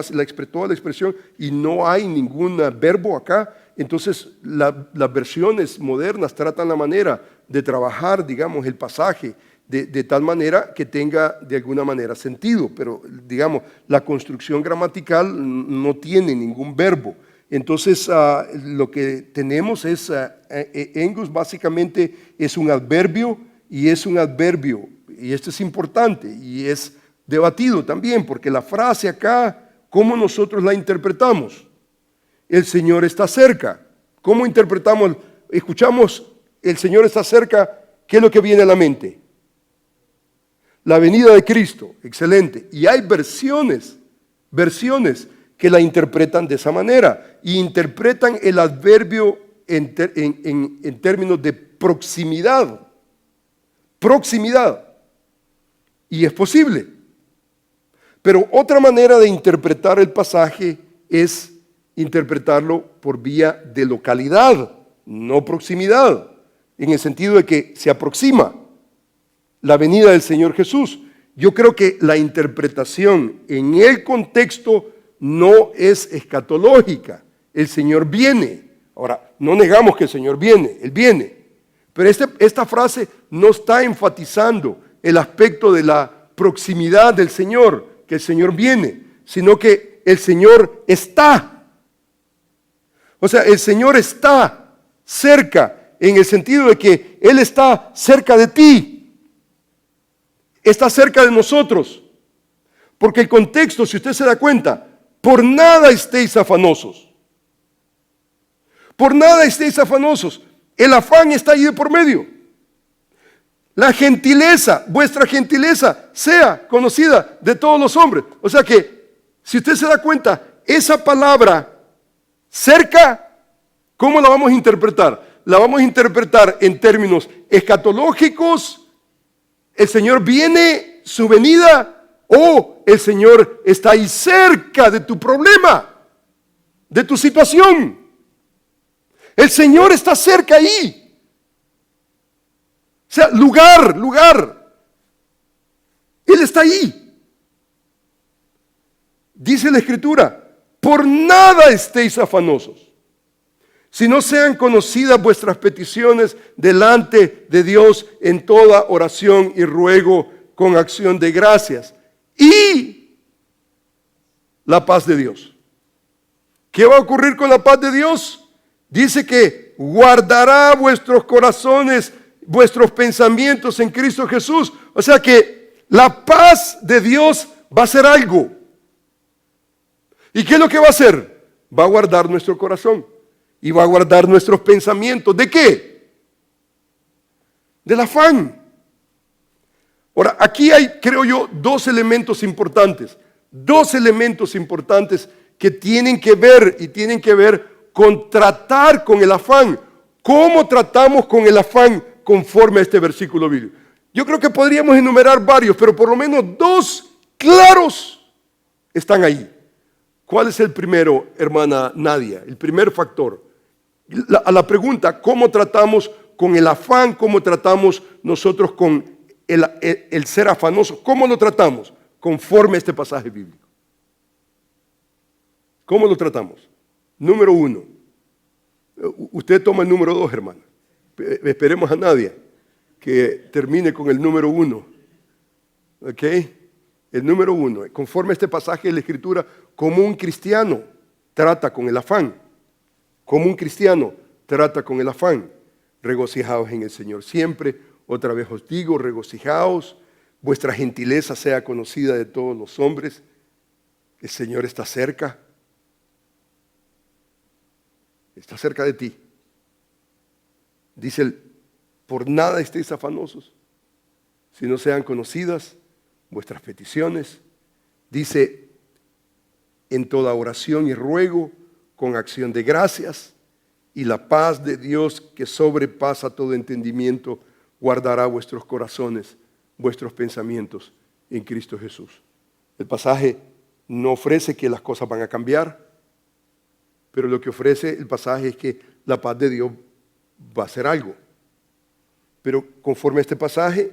toda la expresión, y no hay ningún verbo acá. Entonces las versiones modernas tratan la manera de trabajar, digamos, el pasaje de tal manera que tenga de alguna manera sentido, pero digamos, la construcción gramatical no tiene ningún verbo. Entonces lo que tenemos es, engus básicamente es un adverbio, y esto es importante y es debatido también, porque la frase acá, ¿cómo nosotros la interpretamos? El Señor está cerca. ¿Cómo interpretamos? Escuchamos, el Señor está cerca, ¿qué es lo que viene a la mente? La venida de Cristo, excelente. Y hay versiones que la interpretan de esa manera, y interpretan el adverbio en términos de proximidad. Proximidad. Y es posible. Pero otra manera de interpretar el pasaje es interpretarlo por vía de localidad, no proximidad, en el sentido de que se aproxima la venida del Señor Jesús. Yo creo que la interpretación en el contexto no es escatológica. El Señor viene. Ahora, no negamos que el Señor viene, Él viene. Pero esta frase no está enfatizando el aspecto de la proximidad del Señor, que el Señor viene, sino que el Señor está. O sea, el Señor está cerca, en el sentido de que Él está cerca de ti, está cerca de nosotros. Porque el contexto, si usted se da cuenta, por nada estéis afanosos. Por nada estéis afanosos. El afán está ahí de por medio. La gentileza, vuestra gentileza sea conocida de todos los hombres. O sea que, si usted se da cuenta, esa palabra cerca, ¿cómo la vamos a interpretar? La vamos a interpretar en términos escatológicos. El Señor viene, su venida, o el Señor está ahí cerca de tu problema, de tu situación. El Señor está cerca ahí. O sea, lugar. Él está ahí. Dice la Escritura, por nada estéis afanosos, si no sean conocidas vuestras peticiones delante de Dios en toda oración y ruego con acción de gracias. Y la paz de Dios. ¿Qué va a ocurrir con la paz de Dios? Dice que guardará vuestros corazones, vuestros pensamientos en Cristo Jesús. O sea que la paz de Dios va a hacer algo. ¿Y qué es lo que va a hacer? Va a guardar nuestro corazón y va a guardar nuestros pensamientos. ¿De qué? Del afán. Ahora, aquí hay, creo yo, dos elementos importantes que tienen que ver con tratar con el afán. ¿Cómo tratamos con el afán conforme a este versículo bíblico? Yo creo que podríamos enumerar varios, pero por lo menos dos claros están ahí. ¿Cuál es el primero, hermana Nadia? El primer factor. A la pregunta, ¿cómo tratamos con el afán? ¿Cómo tratamos nosotros con el ser afanoso? ¿Cómo lo tratamos? Conforme a este pasaje bíblico. ¿Cómo lo tratamos? Número 1. Usted toma el número 2, hermana. Esperemos a Nadia que termine con el número 1. ¿Ok? El número 1. Conforme a este pasaje de la Escritura, como un cristiano trata con el afán. Como un cristiano trata con el afán. Regocijaos en el Señor siempre. Otra vez os digo, regocijaos. Vuestra gentileza sea conocida de todos los hombres. El Señor está cerca. Está cerca de ti. Dice él, por nada estéis afanosos, si no sean conocidas vuestras peticiones. Dice, en toda oración y ruego, con acción de gracias, y la paz de Dios que sobrepasa todo entendimiento, guardará vuestros corazones, vuestros pensamientos en Cristo Jesús. El pasaje no ofrece que las cosas van a cambiar, pero lo que ofrece el pasaje es que la paz de Dios va a hacer algo. Pero conforme a este pasaje,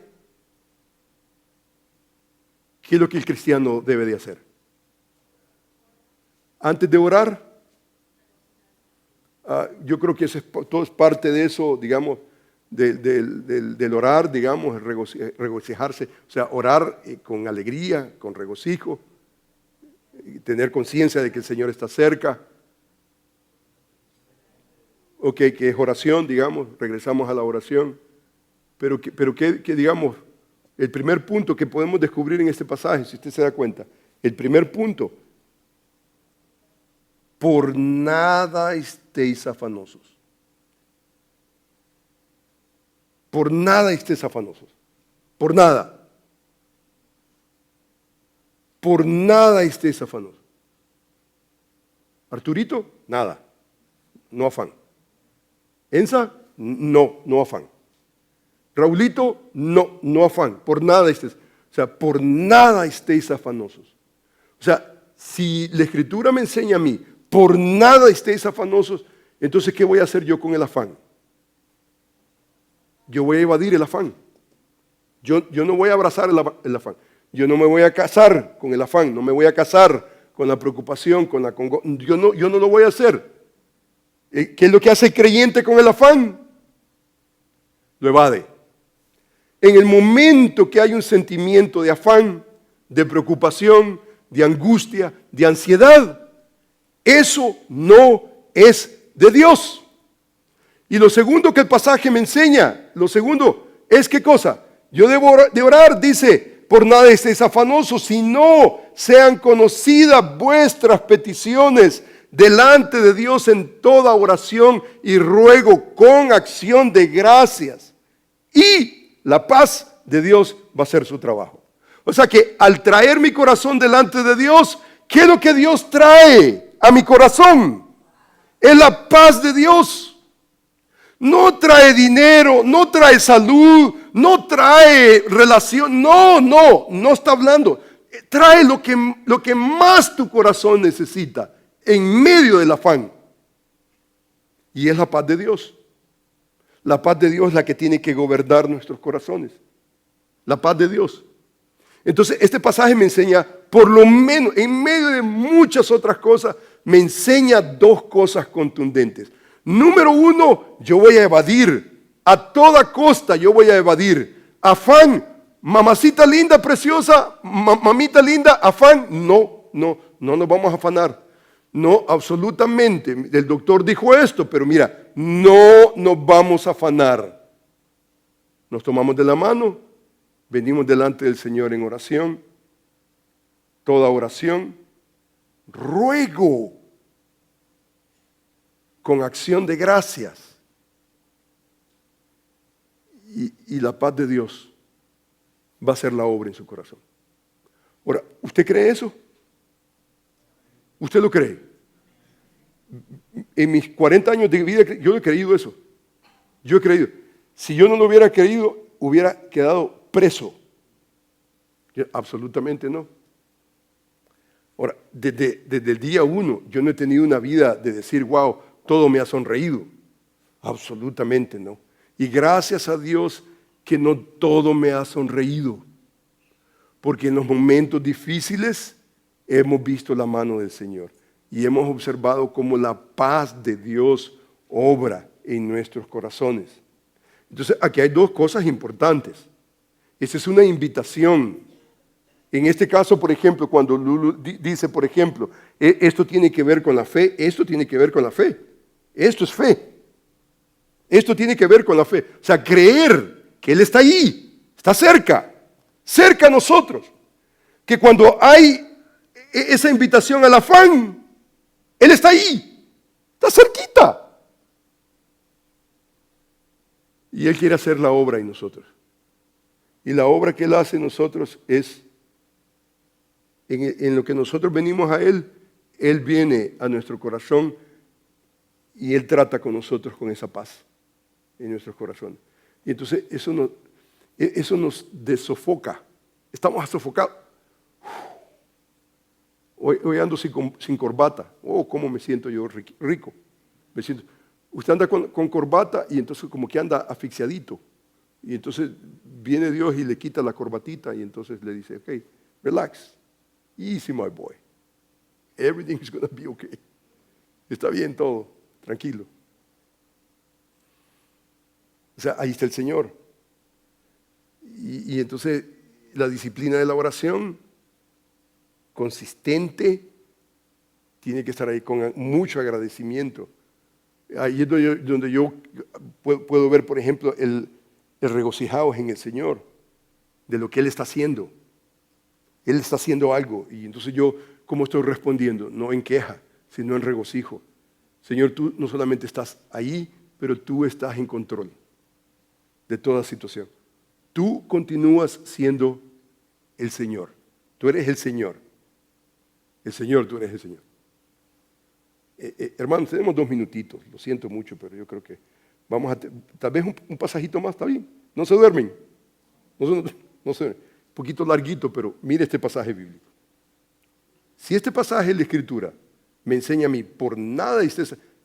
¿qué es lo que el cristiano debe de hacer? Antes de orar, yo creo que todo es parte de eso, digamos, del orar, digamos, regocijarse, o sea, orar con alegría, con regocijo, y tener conciencia de que el Señor está cerca. Ok, que es oración, digamos, regresamos a la oración, pero que digamos, el primer punto que podemos descubrir en este pasaje, si usted se da cuenta, el primer punto, por nada estéis afanosos. Por nada estéis afanosos. Por nada. Por nada estéis afanosos. Arturito, nada. No afán. Enza, no afán. Raulito, no afán. Por nada estéis. O sea, por nada estéis afanosos. O sea, si la Escritura me enseña a mí, por nada estéis afanosos, entonces, ¿qué voy a hacer yo con el afán? Yo voy a evadir el afán. Yo no voy a abrazar el afán. Yo no me voy a casar con el afán. No me voy a casar con la preocupación, con la congoja. Yo no lo voy a hacer. ¿Qué es lo que hace el creyente con el afán? Lo evade. En el momento que hay un sentimiento de afán, de preocupación, de angustia, de ansiedad, eso no es de Dios. Y lo segundo que el pasaje me enseña, lo segundo es ¿qué cosa? Yo debo de orar, dice, por nada estéis afanosos, sino sean conocidas vuestras peticiones delante de Dios en toda oración y ruego con acción de gracias. Y la paz de Dios va a hacer su trabajo. O sea que al traer mi corazón delante de Dios, ¿qué es lo que Dios trae a mi corazón? Es la paz de Dios. No trae dinero, no trae salud, no trae relación. No está hablando. Trae lo que más tu corazón necesita en medio del afán. Y es la paz de Dios. La paz de Dios es la que tiene que gobernar nuestros corazones. La paz de Dios. Entonces, este pasaje me enseña, por lo menos, en medio de muchas otras cosas, me enseña dos cosas contundentes. Número uno, yo voy a evadir, a toda costa yo voy a evadir. Afán, mamacita linda, preciosa, mamita linda, afán, no nos vamos a afanar. No, absolutamente. El doctor dijo esto, pero mira, no nos vamos a afanar. Nos tomamos de la mano, venimos delante del Señor en oración, toda oración, ruego con acción de gracias y la paz de Dios va a hacer la obra en su corazón. Ahora, ¿usted cree eso? ¿Usted lo cree? En mis 40 años de vida yo he creído eso. Yo he creído. Si yo no lo hubiera creído, hubiera quedado preso. Absolutamente no. Ahora, desde el día 1, yo no he tenido una vida de decir, wow, todo me ha sonreído. Absolutamente no. Y gracias a Dios que no todo me ha sonreído. Porque en los momentos difíciles hemos visto la mano del Señor. Y hemos observado cómo la paz de Dios obra en nuestros corazones. Entonces, aquí hay dos cosas importantes. Esa es una invitación. En este caso, por ejemplo, cuando Lulu dice, por ejemplo, esto tiene que ver con la fe, esto tiene que ver con la fe. Esto es fe. Esto tiene que ver con la fe. O sea, creer que Él está ahí, está cerca a nosotros. Que cuando hay esa invitación al afán, Él está ahí, está cerquita. Y Él quiere hacer la obra en nosotros. Y la obra que Él hace en nosotros es, en lo que nosotros venimos a Él, Él viene a nuestro corazón y Él trata con nosotros con esa paz en nuestros corazones. Y entonces eso nos desofoca. Estamos sofocados. Hoy ando sin corbata. Oh, cómo me siento yo rico. Me siento. Usted anda con corbata y entonces como que anda asfixiadito. Y entonces viene Dios y le quita la corbatita y entonces le dice, ok, relax. Easy, my boy. Everything is going to be okay. Está bien todo, tranquilo. O sea, ahí está el Señor. Y entonces la disciplina de la oración consistente tiene que estar ahí con mucho agradecimiento. Ahí es donde yo puedo ver, por ejemplo, el regocijado en el Señor, de lo que Él está haciendo. Él está haciendo algo y entonces yo, ¿cómo estoy respondiendo? No en queja, sino en regocijo. Señor, tú no solamente estás ahí, pero tú estás en control de toda situación. Tú continúas siendo el Señor. Tú eres el Señor. El Señor, tú eres el Señor. Hermanos, tenemos 2 minutitos. Lo siento mucho, pero yo creo que vamos a... Tal vez un pasajito más, ¿está bien? No se duermen. No se duermen. Un poquito larguito, pero mire este pasaje bíblico. Si este pasaje de la Escritura me enseña a mí, por nada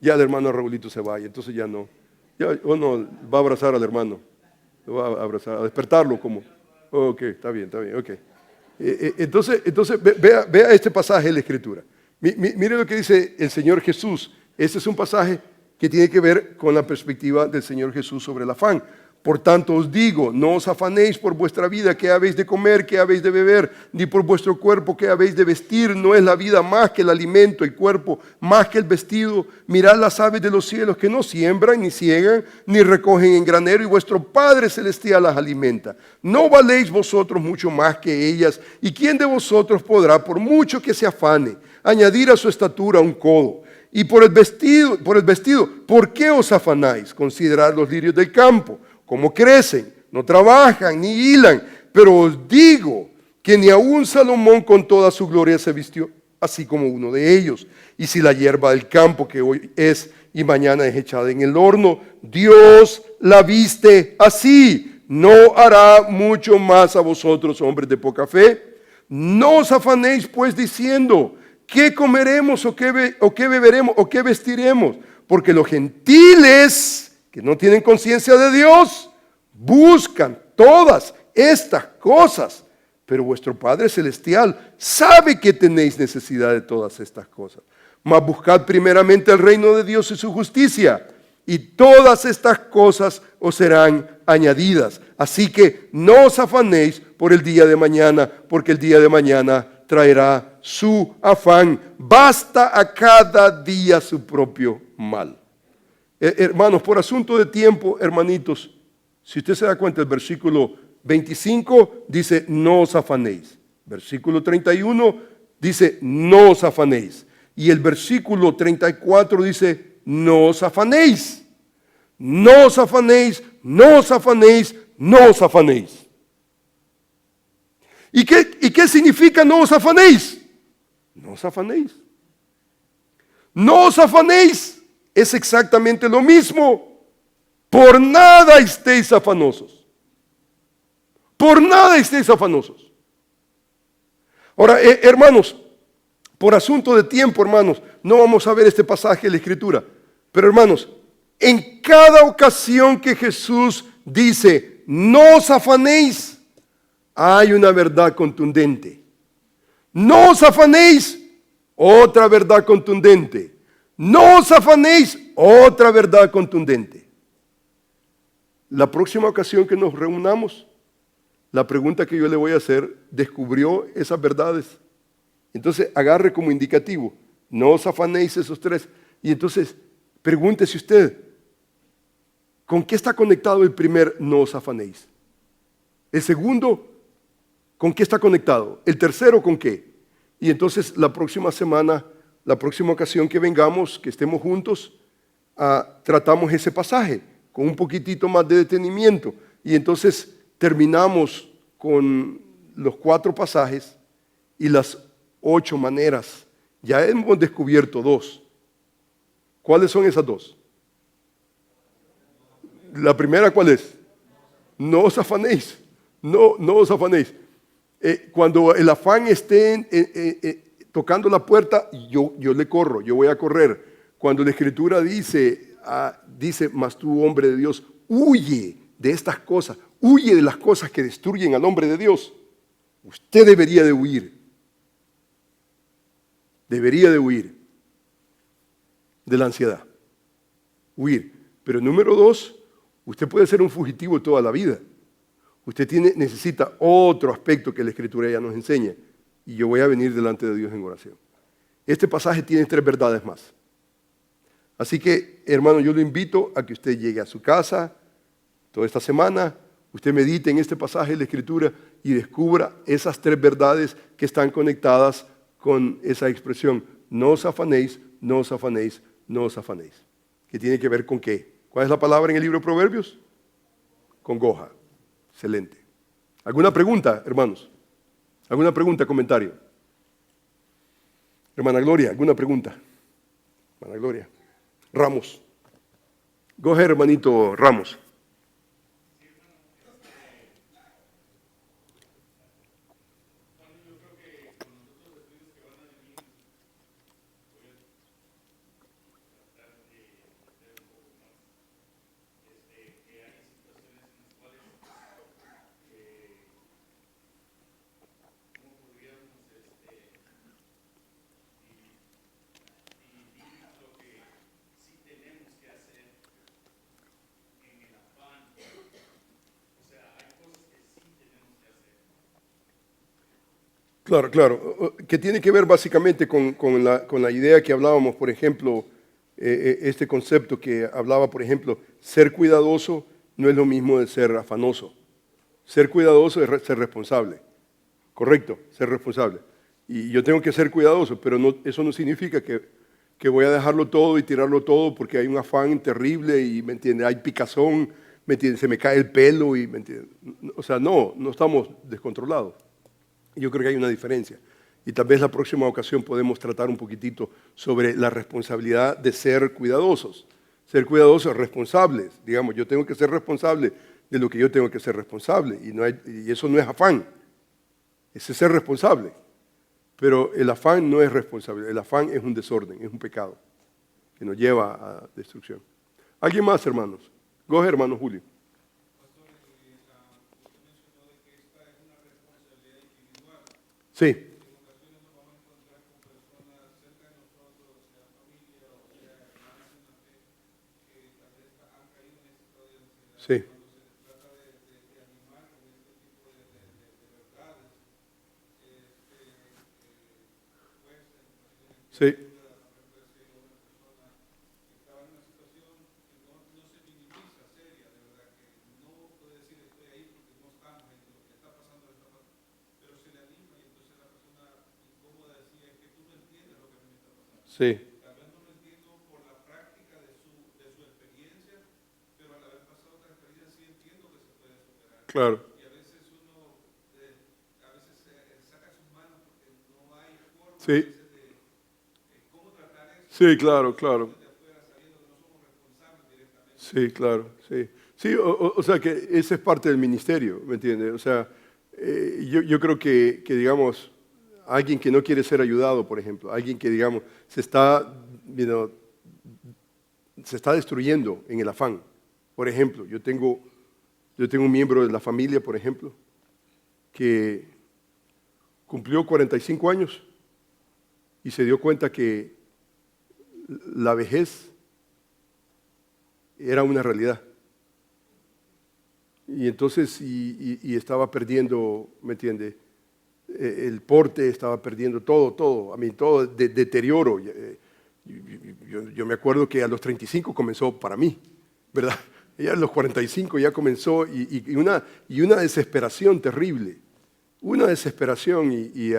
ya el hermano Raulito se vaya, entonces ya no. Ya uno va a abrazar al hermano. Lo va a abrazar, a despertarlo como... Ok, está bien, ok. Entonces vea este pasaje de la Escritura. Mire lo que dice el Señor Jesús. Este es un pasaje que tiene que ver con la perspectiva del Señor Jesús sobre el afán. Por tanto os digo, no os afanéis por vuestra vida, qué habéis de comer, qué habéis de beber, ni por vuestro cuerpo, qué habéis de vestir. No es la vida más que el alimento, el cuerpo más que el vestido. Mirad las aves de los cielos, que no siembran, ni ciegan, ni recogen en granero, y vuestro Padre Celestial las alimenta. ¿No valéis vosotros mucho más que ellas? ¿Y quién de vosotros podrá, por mucho que se afane, añadir a su estatura un codo? Y por el vestido, ¿por qué os afanáis? Considerad los lirios del campo, cómo crecen, no trabajan ni hilan, pero os digo que ni aun Salomón con toda su gloria se vistió así como uno de ellos. Y si la hierba del campo, que hoy es y mañana es echada en el horno, Dios la viste así, ¿no hará mucho más a vosotros, hombres de poca fe? No os afanéis pues diciendo, ¿qué comeremos o qué beberemos o qué vestiremos? Porque los gentiles que no tienen conciencia de Dios, buscan todas estas cosas. Pero vuestro Padre Celestial sabe que tenéis necesidad de todas estas cosas. Mas buscad primeramente el reino de Dios y su justicia, y todas estas cosas os serán añadidas. Así que no os afanéis por el día de mañana, porque el día de mañana traerá su afán. Basta a cada día su propio mal. Hermanos, por asunto de tiempo, hermanitos, si usted se da cuenta, el versículo 25 dice, no os afanéis. Versículo 31 dice, no os afanéis. Y el versículo 34 dice, no os afanéis. No os afanéis, no os afanéis, no os afanéis. ¿Y qué significa no os afanéis? No os afanéis. No os afanéis es exactamente lo mismo. Por nada estéis afanosos. Por nada estéis afanosos. Ahora, hermanos, por asunto de tiempo, hermanos, no vamos a ver este pasaje de la Escritura. Pero, hermanos, en cada ocasión que Jesús dice, no os afanéis, hay una verdad contundente. No os afanéis, otra verdad contundente. No os afanéis, otra verdad contundente. La próxima ocasión que nos reunamos, la pregunta que yo le voy a hacer, ¿descubrió esas verdades? Entonces agarre como indicativo, no os afanéis esos tres. Y entonces pregúntese usted, ¿con qué está conectado el primer no os afanéis? El segundo, ¿con qué está conectado? El tercero, ¿con qué? Y entonces la próxima semana, la próxima ocasión que vengamos, que estemos juntos, tratamos ese pasaje con un poquitito más de detenimiento. Y entonces terminamos con los 4 pasajes y las 8 maneras. Ya hemos descubierto 2. ¿Cuáles son esas 2? La primera, ¿cuál es? No os afanéis. No os afanéis. Cuando el afán esté tocando la puerta, yo le corro, yo voy a correr. Cuando la Escritura dice, mas tú, hombre de Dios, huye de estas cosas, huye de las cosas que destruyen al hombre de Dios. Usted debería de huir. Debería de huir de la ansiedad. Huir. Pero número 2, usted puede ser un fugitivo toda la vida. Usted necesita otro aspecto que la Escritura ya nos enseña. Y yo voy a venir delante de Dios en oración. Este pasaje tiene 3 verdades más. Así que, hermano, yo lo invito a que usted llegue a su casa toda esta semana, usted medite en este pasaje de la Escritura y descubra esas 3 verdades que están conectadas con esa expresión. No os afanéis, no os afanéis, no os afanéis. ¿Qué tiene que ver con qué? ¿Cuál es la palabra en el libro de Proverbios? Congoja. Excelente. ¿Alguna pregunta, hermanos? ¿Alguna pregunta, comentario? Hermana Gloria, ¿alguna pregunta? Hermana Gloria. Ramos. Go ahead, hermanito Ramos. Claro, claro, que tiene que ver básicamente con la idea que hablábamos, por ejemplo, este concepto que hablaba, por ejemplo, ser cuidadoso no es lo mismo de ser afanoso. Ser cuidadoso es ser responsable, correcto, ser responsable. Y yo tengo que ser cuidadoso, pero eso no significa que voy a dejarlo todo y tirarlo todo porque hay un afán terrible y, ¿me entiende? Hay picazón, ¿me entiende? Se me cae el pelo y, ¿me entiende? O sea, no estamos descontrolados. Yo creo que hay una diferencia. Y tal vez la próxima ocasión podemos tratar un poquitito sobre la responsabilidad de ser cuidadosos. Ser cuidadosos, responsables. Digamos, yo tengo que ser responsable de lo que yo tengo que ser responsable. Y eso no es afán. Ese es ser responsable. Pero el afán no es responsable. El afán es un desorden, es un pecado que nos lleva a destrucción. ¿Alguien más, hermanos? Go ahead, hermano Julio. Sí. Sí. Sí. Sí, Tal vez no lo entiendo por la práctica de su experiencia, pero al haber pasado otra experiencia sí entiendo que se puede superar. claro. Y a veces uno, a veces saca sus manos porque no hay forma a Sí, veces de cómo tratar eso. sí, claro, claro. Desde afuera, sabiendo que no somos responsables directamente. Sí, claro, sí. Sí, o sea que ese es parte del ministerio, ¿me entiendes? O sea, yo creo que, digamos, alguien que no quiere ser ayudado, por ejemplo, alguien que, digamos, you know, se está destruyendo en el afán. Por ejemplo, yo tengo un miembro de la familia, por ejemplo, que cumplió 45 años y se dio cuenta que la vejez era una realidad. Y entonces, y estaba perdiendo, ¿me entiende? El porte, estaba perdiendo todo, a mí todo deterioro. Yo me acuerdo que a los 35 comenzó para mí, ¿verdad? Ya a los 45 ya comenzó y una desesperación terrible, una desesperación y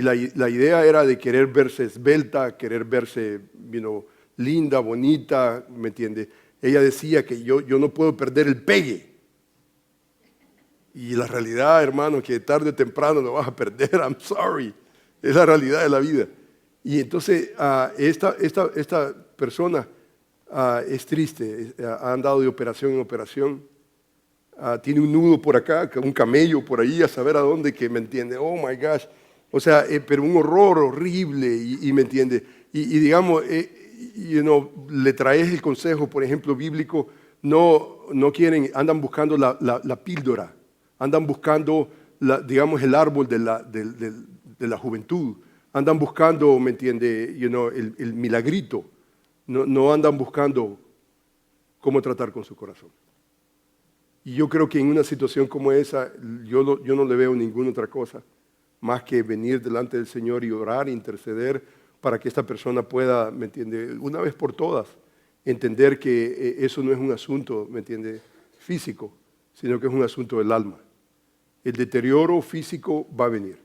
la idea era de querer verse esbelta, querer verse, linda, bonita, ¿me entiende? Ella decía que yo no puedo perder el pegue. Y la realidad, hermano, que tarde o temprano lo vas a perder, I'm sorry. Es la realidad de la vida. Y entonces esta persona es triste, ha andado de operación en operación. Tiene un nudo por acá, un camello por ahí, a saber a dónde, que me entiende, oh my gosh. O sea, pero un horror horrible, y me entiende. Y digamos, le traes el consejo, por ejemplo, bíblico, no quieren, andan buscando la píldora, andan buscando, digamos, el árbol de la juventud, andan buscando, ¿me entiende? El milagrito, no andan buscando cómo tratar con su corazón. Y yo creo que en una situación como esa, yo no le veo ninguna otra cosa más que venir delante del Señor y orar, interceder para que esta persona pueda, ¿me entiende?, una vez por todas, entender que eso no es un asunto, ¿me entiende?, físico, sino que es un asunto del alma. El deterioro físico va a venir.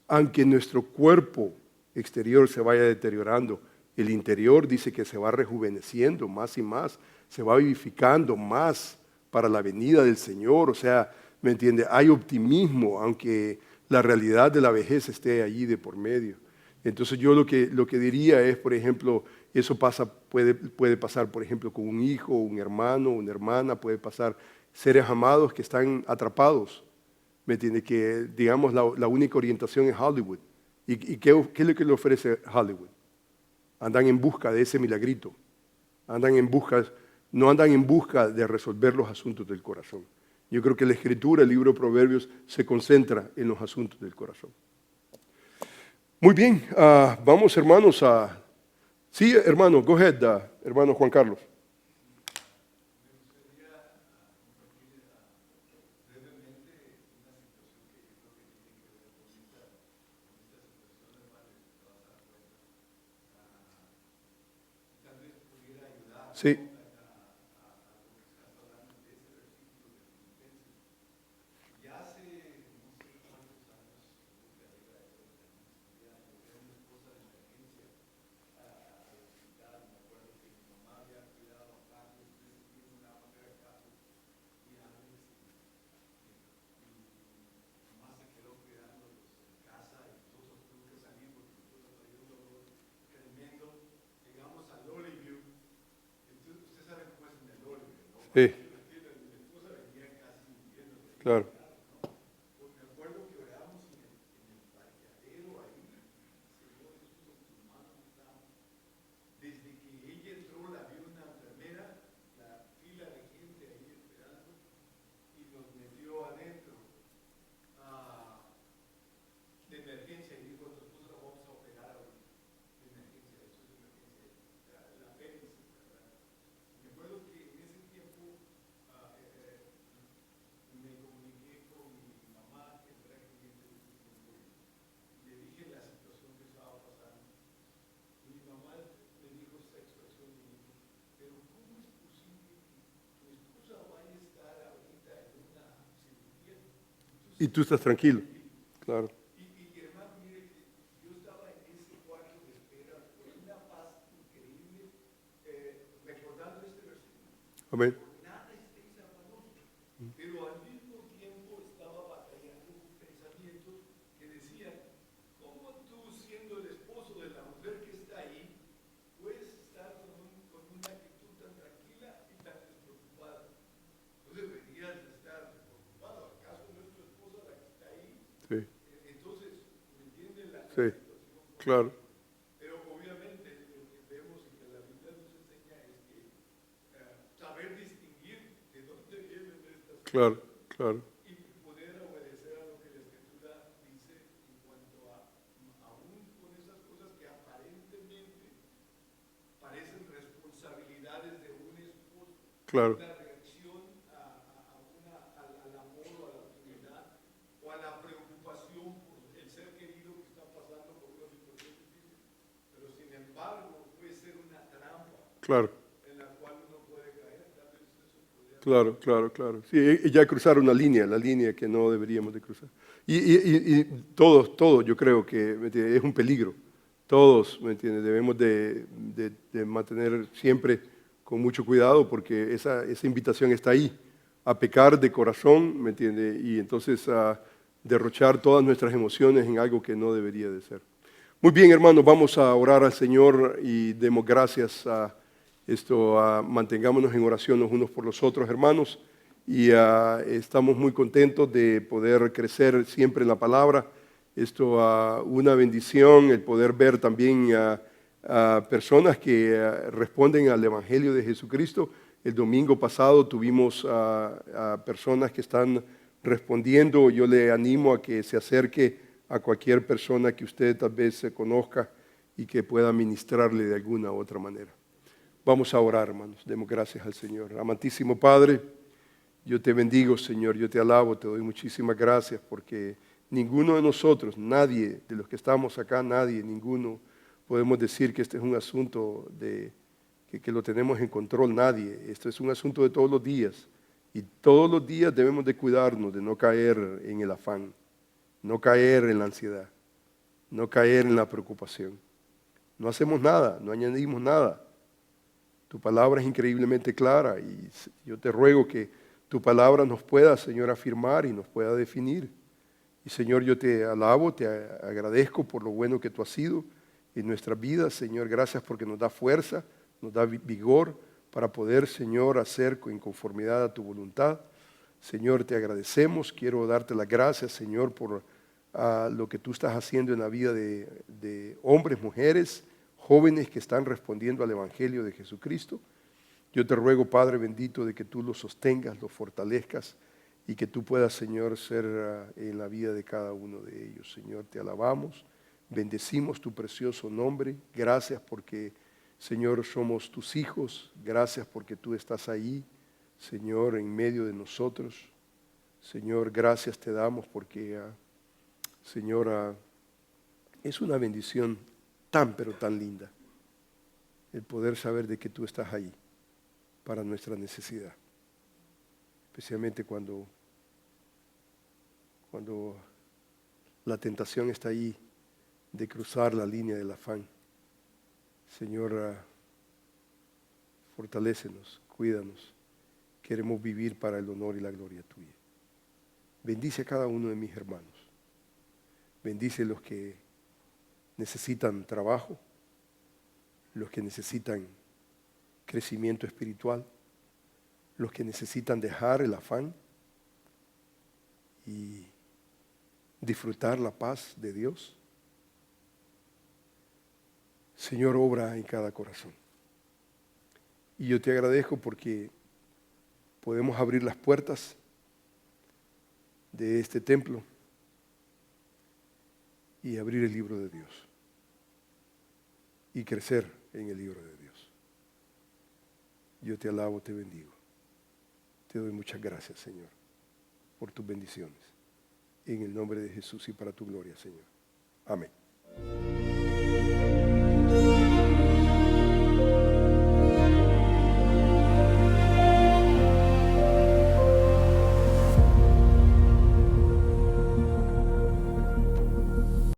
Aunque nuestro cuerpo exterior se vaya deteriorando, el interior dice que se va rejuveneciendo más y más, se va vivificando más para la venida del Señor. O sea, ¿me entiende? Hay optimismo, aunque la realidad de la vejez esté allí de por medio. Entonces yo lo que diría es, por ejemplo, eso puede pasar, por ejemplo, con un hijo, un hermano, una hermana, puede pasar seres amados que están atrapados. ¿Me entiende? Que, digamos, la única orientación es Hollywood. ¿Y qué es lo que le ofrece Hollywood? Andan en busca de ese milagrito. No andan en busca de resolver los asuntos del corazón. Yo creo que la Escritura, el libro de Proverbios, se concentra en los asuntos del corazón. Muy bien, vamos, hermanos, Sí, hermano, go ahead, hermano Juan Carlos. Sí, sí, claro. Y tú estás tranquilo, claro. Amén. nada estéis afanosos. Pero al mismo tiempo estaba batallando con pensamientos que decían, ¿cómo tú, siendo el esposo de la mujer que está ahí, puedes estar con una actitud tan tranquila y tan despreocupada? No deberías estar preocupado. ¿Acaso no es tu esposa la que está ahí? Sí, Entonces, ¿me entienden la sí, situación? claro, Pero obviamente lo que vemos y que la Biblia nos enseña es que saber distinguir de dónde vienen estas claro, cosas claro, y poder obedecer a lo que la Escritura dice en cuanto a, aún con esas cosas que aparentemente parecen responsabilidades de un esposo, claro, una reacción al amor o a la actividad o a la preocupación por el ser querido que está pasando por una situación difícil. Pero sin embargo puede ser una trampa claro, en la cual uno puede caer. Tal vez eso podría claro, claro, claro. Sí, y ya cruzar una línea, la línea que no deberíamos de cruzar. Y todos, yo creo que ¿me entiendes? Es un peligro. Todos, ¿me entiendes? Debemos de mantener siempre con mucho cuidado porque esa invitación está ahí, a pecar de corazón, ¿me entiendes? Y entonces a derrochar todas nuestras emociones en algo que no debería de ser. Muy bien, hermanos, vamos a orar al Señor y demos gracias a mantengámonos en oración los unos por los otros, hermanos, y estamos muy contentos de poder crecer siempre en la palabra. Una bendición el poder ver también a personas que responden al Evangelio de Jesucristo. El domingo pasado tuvimos a personas que están respondiendo. Yo le animo a que se acerque a cualquier persona que usted tal vez se conozca y que pueda ministrarle de alguna u otra manera. Vamos a orar, hermanos. Demos gracias al Señor. Amantísimo Padre, yo te bendigo, Señor. Yo te alabo, te doy muchísimas gracias porque ninguno de nosotros, nadie de los que estamos acá, ninguno, podemos decir que este es un asunto que lo tenemos en control, nadie. Esto es un asunto de todos los días. Y todos los días debemos de cuidarnos de no caer en el afán, no caer en la ansiedad, no caer en la preocupación. No hacemos nada, no añadimos nada. Tu palabra es increíblemente clara y yo te ruego que tu palabra nos pueda, Señor, afirmar y nos pueda definir. Y Señor, yo te alabo, te agradezco por lo bueno que tú has sido en nuestras vidas. Señor, gracias porque nos da fuerza, nos da vigor para poder, Señor, hacer en conformidad a tu voluntad. Señor, te agradecemos. Quiero darte las gracias, Señor, por lo que tú estás haciendo en la vida de hombres, mujeres, jóvenes que están respondiendo al Evangelio de Jesucristo. Yo te ruego, Padre bendito, de que tú los sostengas, los fortalezcas y que tú puedas, Señor, ser en la vida de cada uno de ellos. Señor, te alabamos, bendecimos tu precioso nombre. Gracias porque, Señor, somos tus hijos. Gracias porque tú estás ahí, Señor, en medio de nosotros. Señor, gracias te damos porque, Señor, es una bendición tan, pero tan linda el poder saber de que tú estás ahí para nuestra necesidad, especialmente cuando la tentación está ahí de cruzar la línea del afán. Señor, fortalécenos, cuídanos, queremos vivir para el honor y la gloria tuya. Bendice a cada uno de mis hermanos, bendice a los que necesitan trabajo, los que necesitan crecimiento espiritual, los que necesitan dejar el afán y disfrutar la paz de Dios. Señor, obra en cada corazón. Y yo te agradezco porque podemos abrir las puertas de este templo y abrir el libro de Dios y crecer en el libro de Dios. Yo te alabo, te bendigo. Te doy muchas gracias, Señor, por tus bendiciones. En el nombre de Jesús y para tu gloria, Señor. Amén.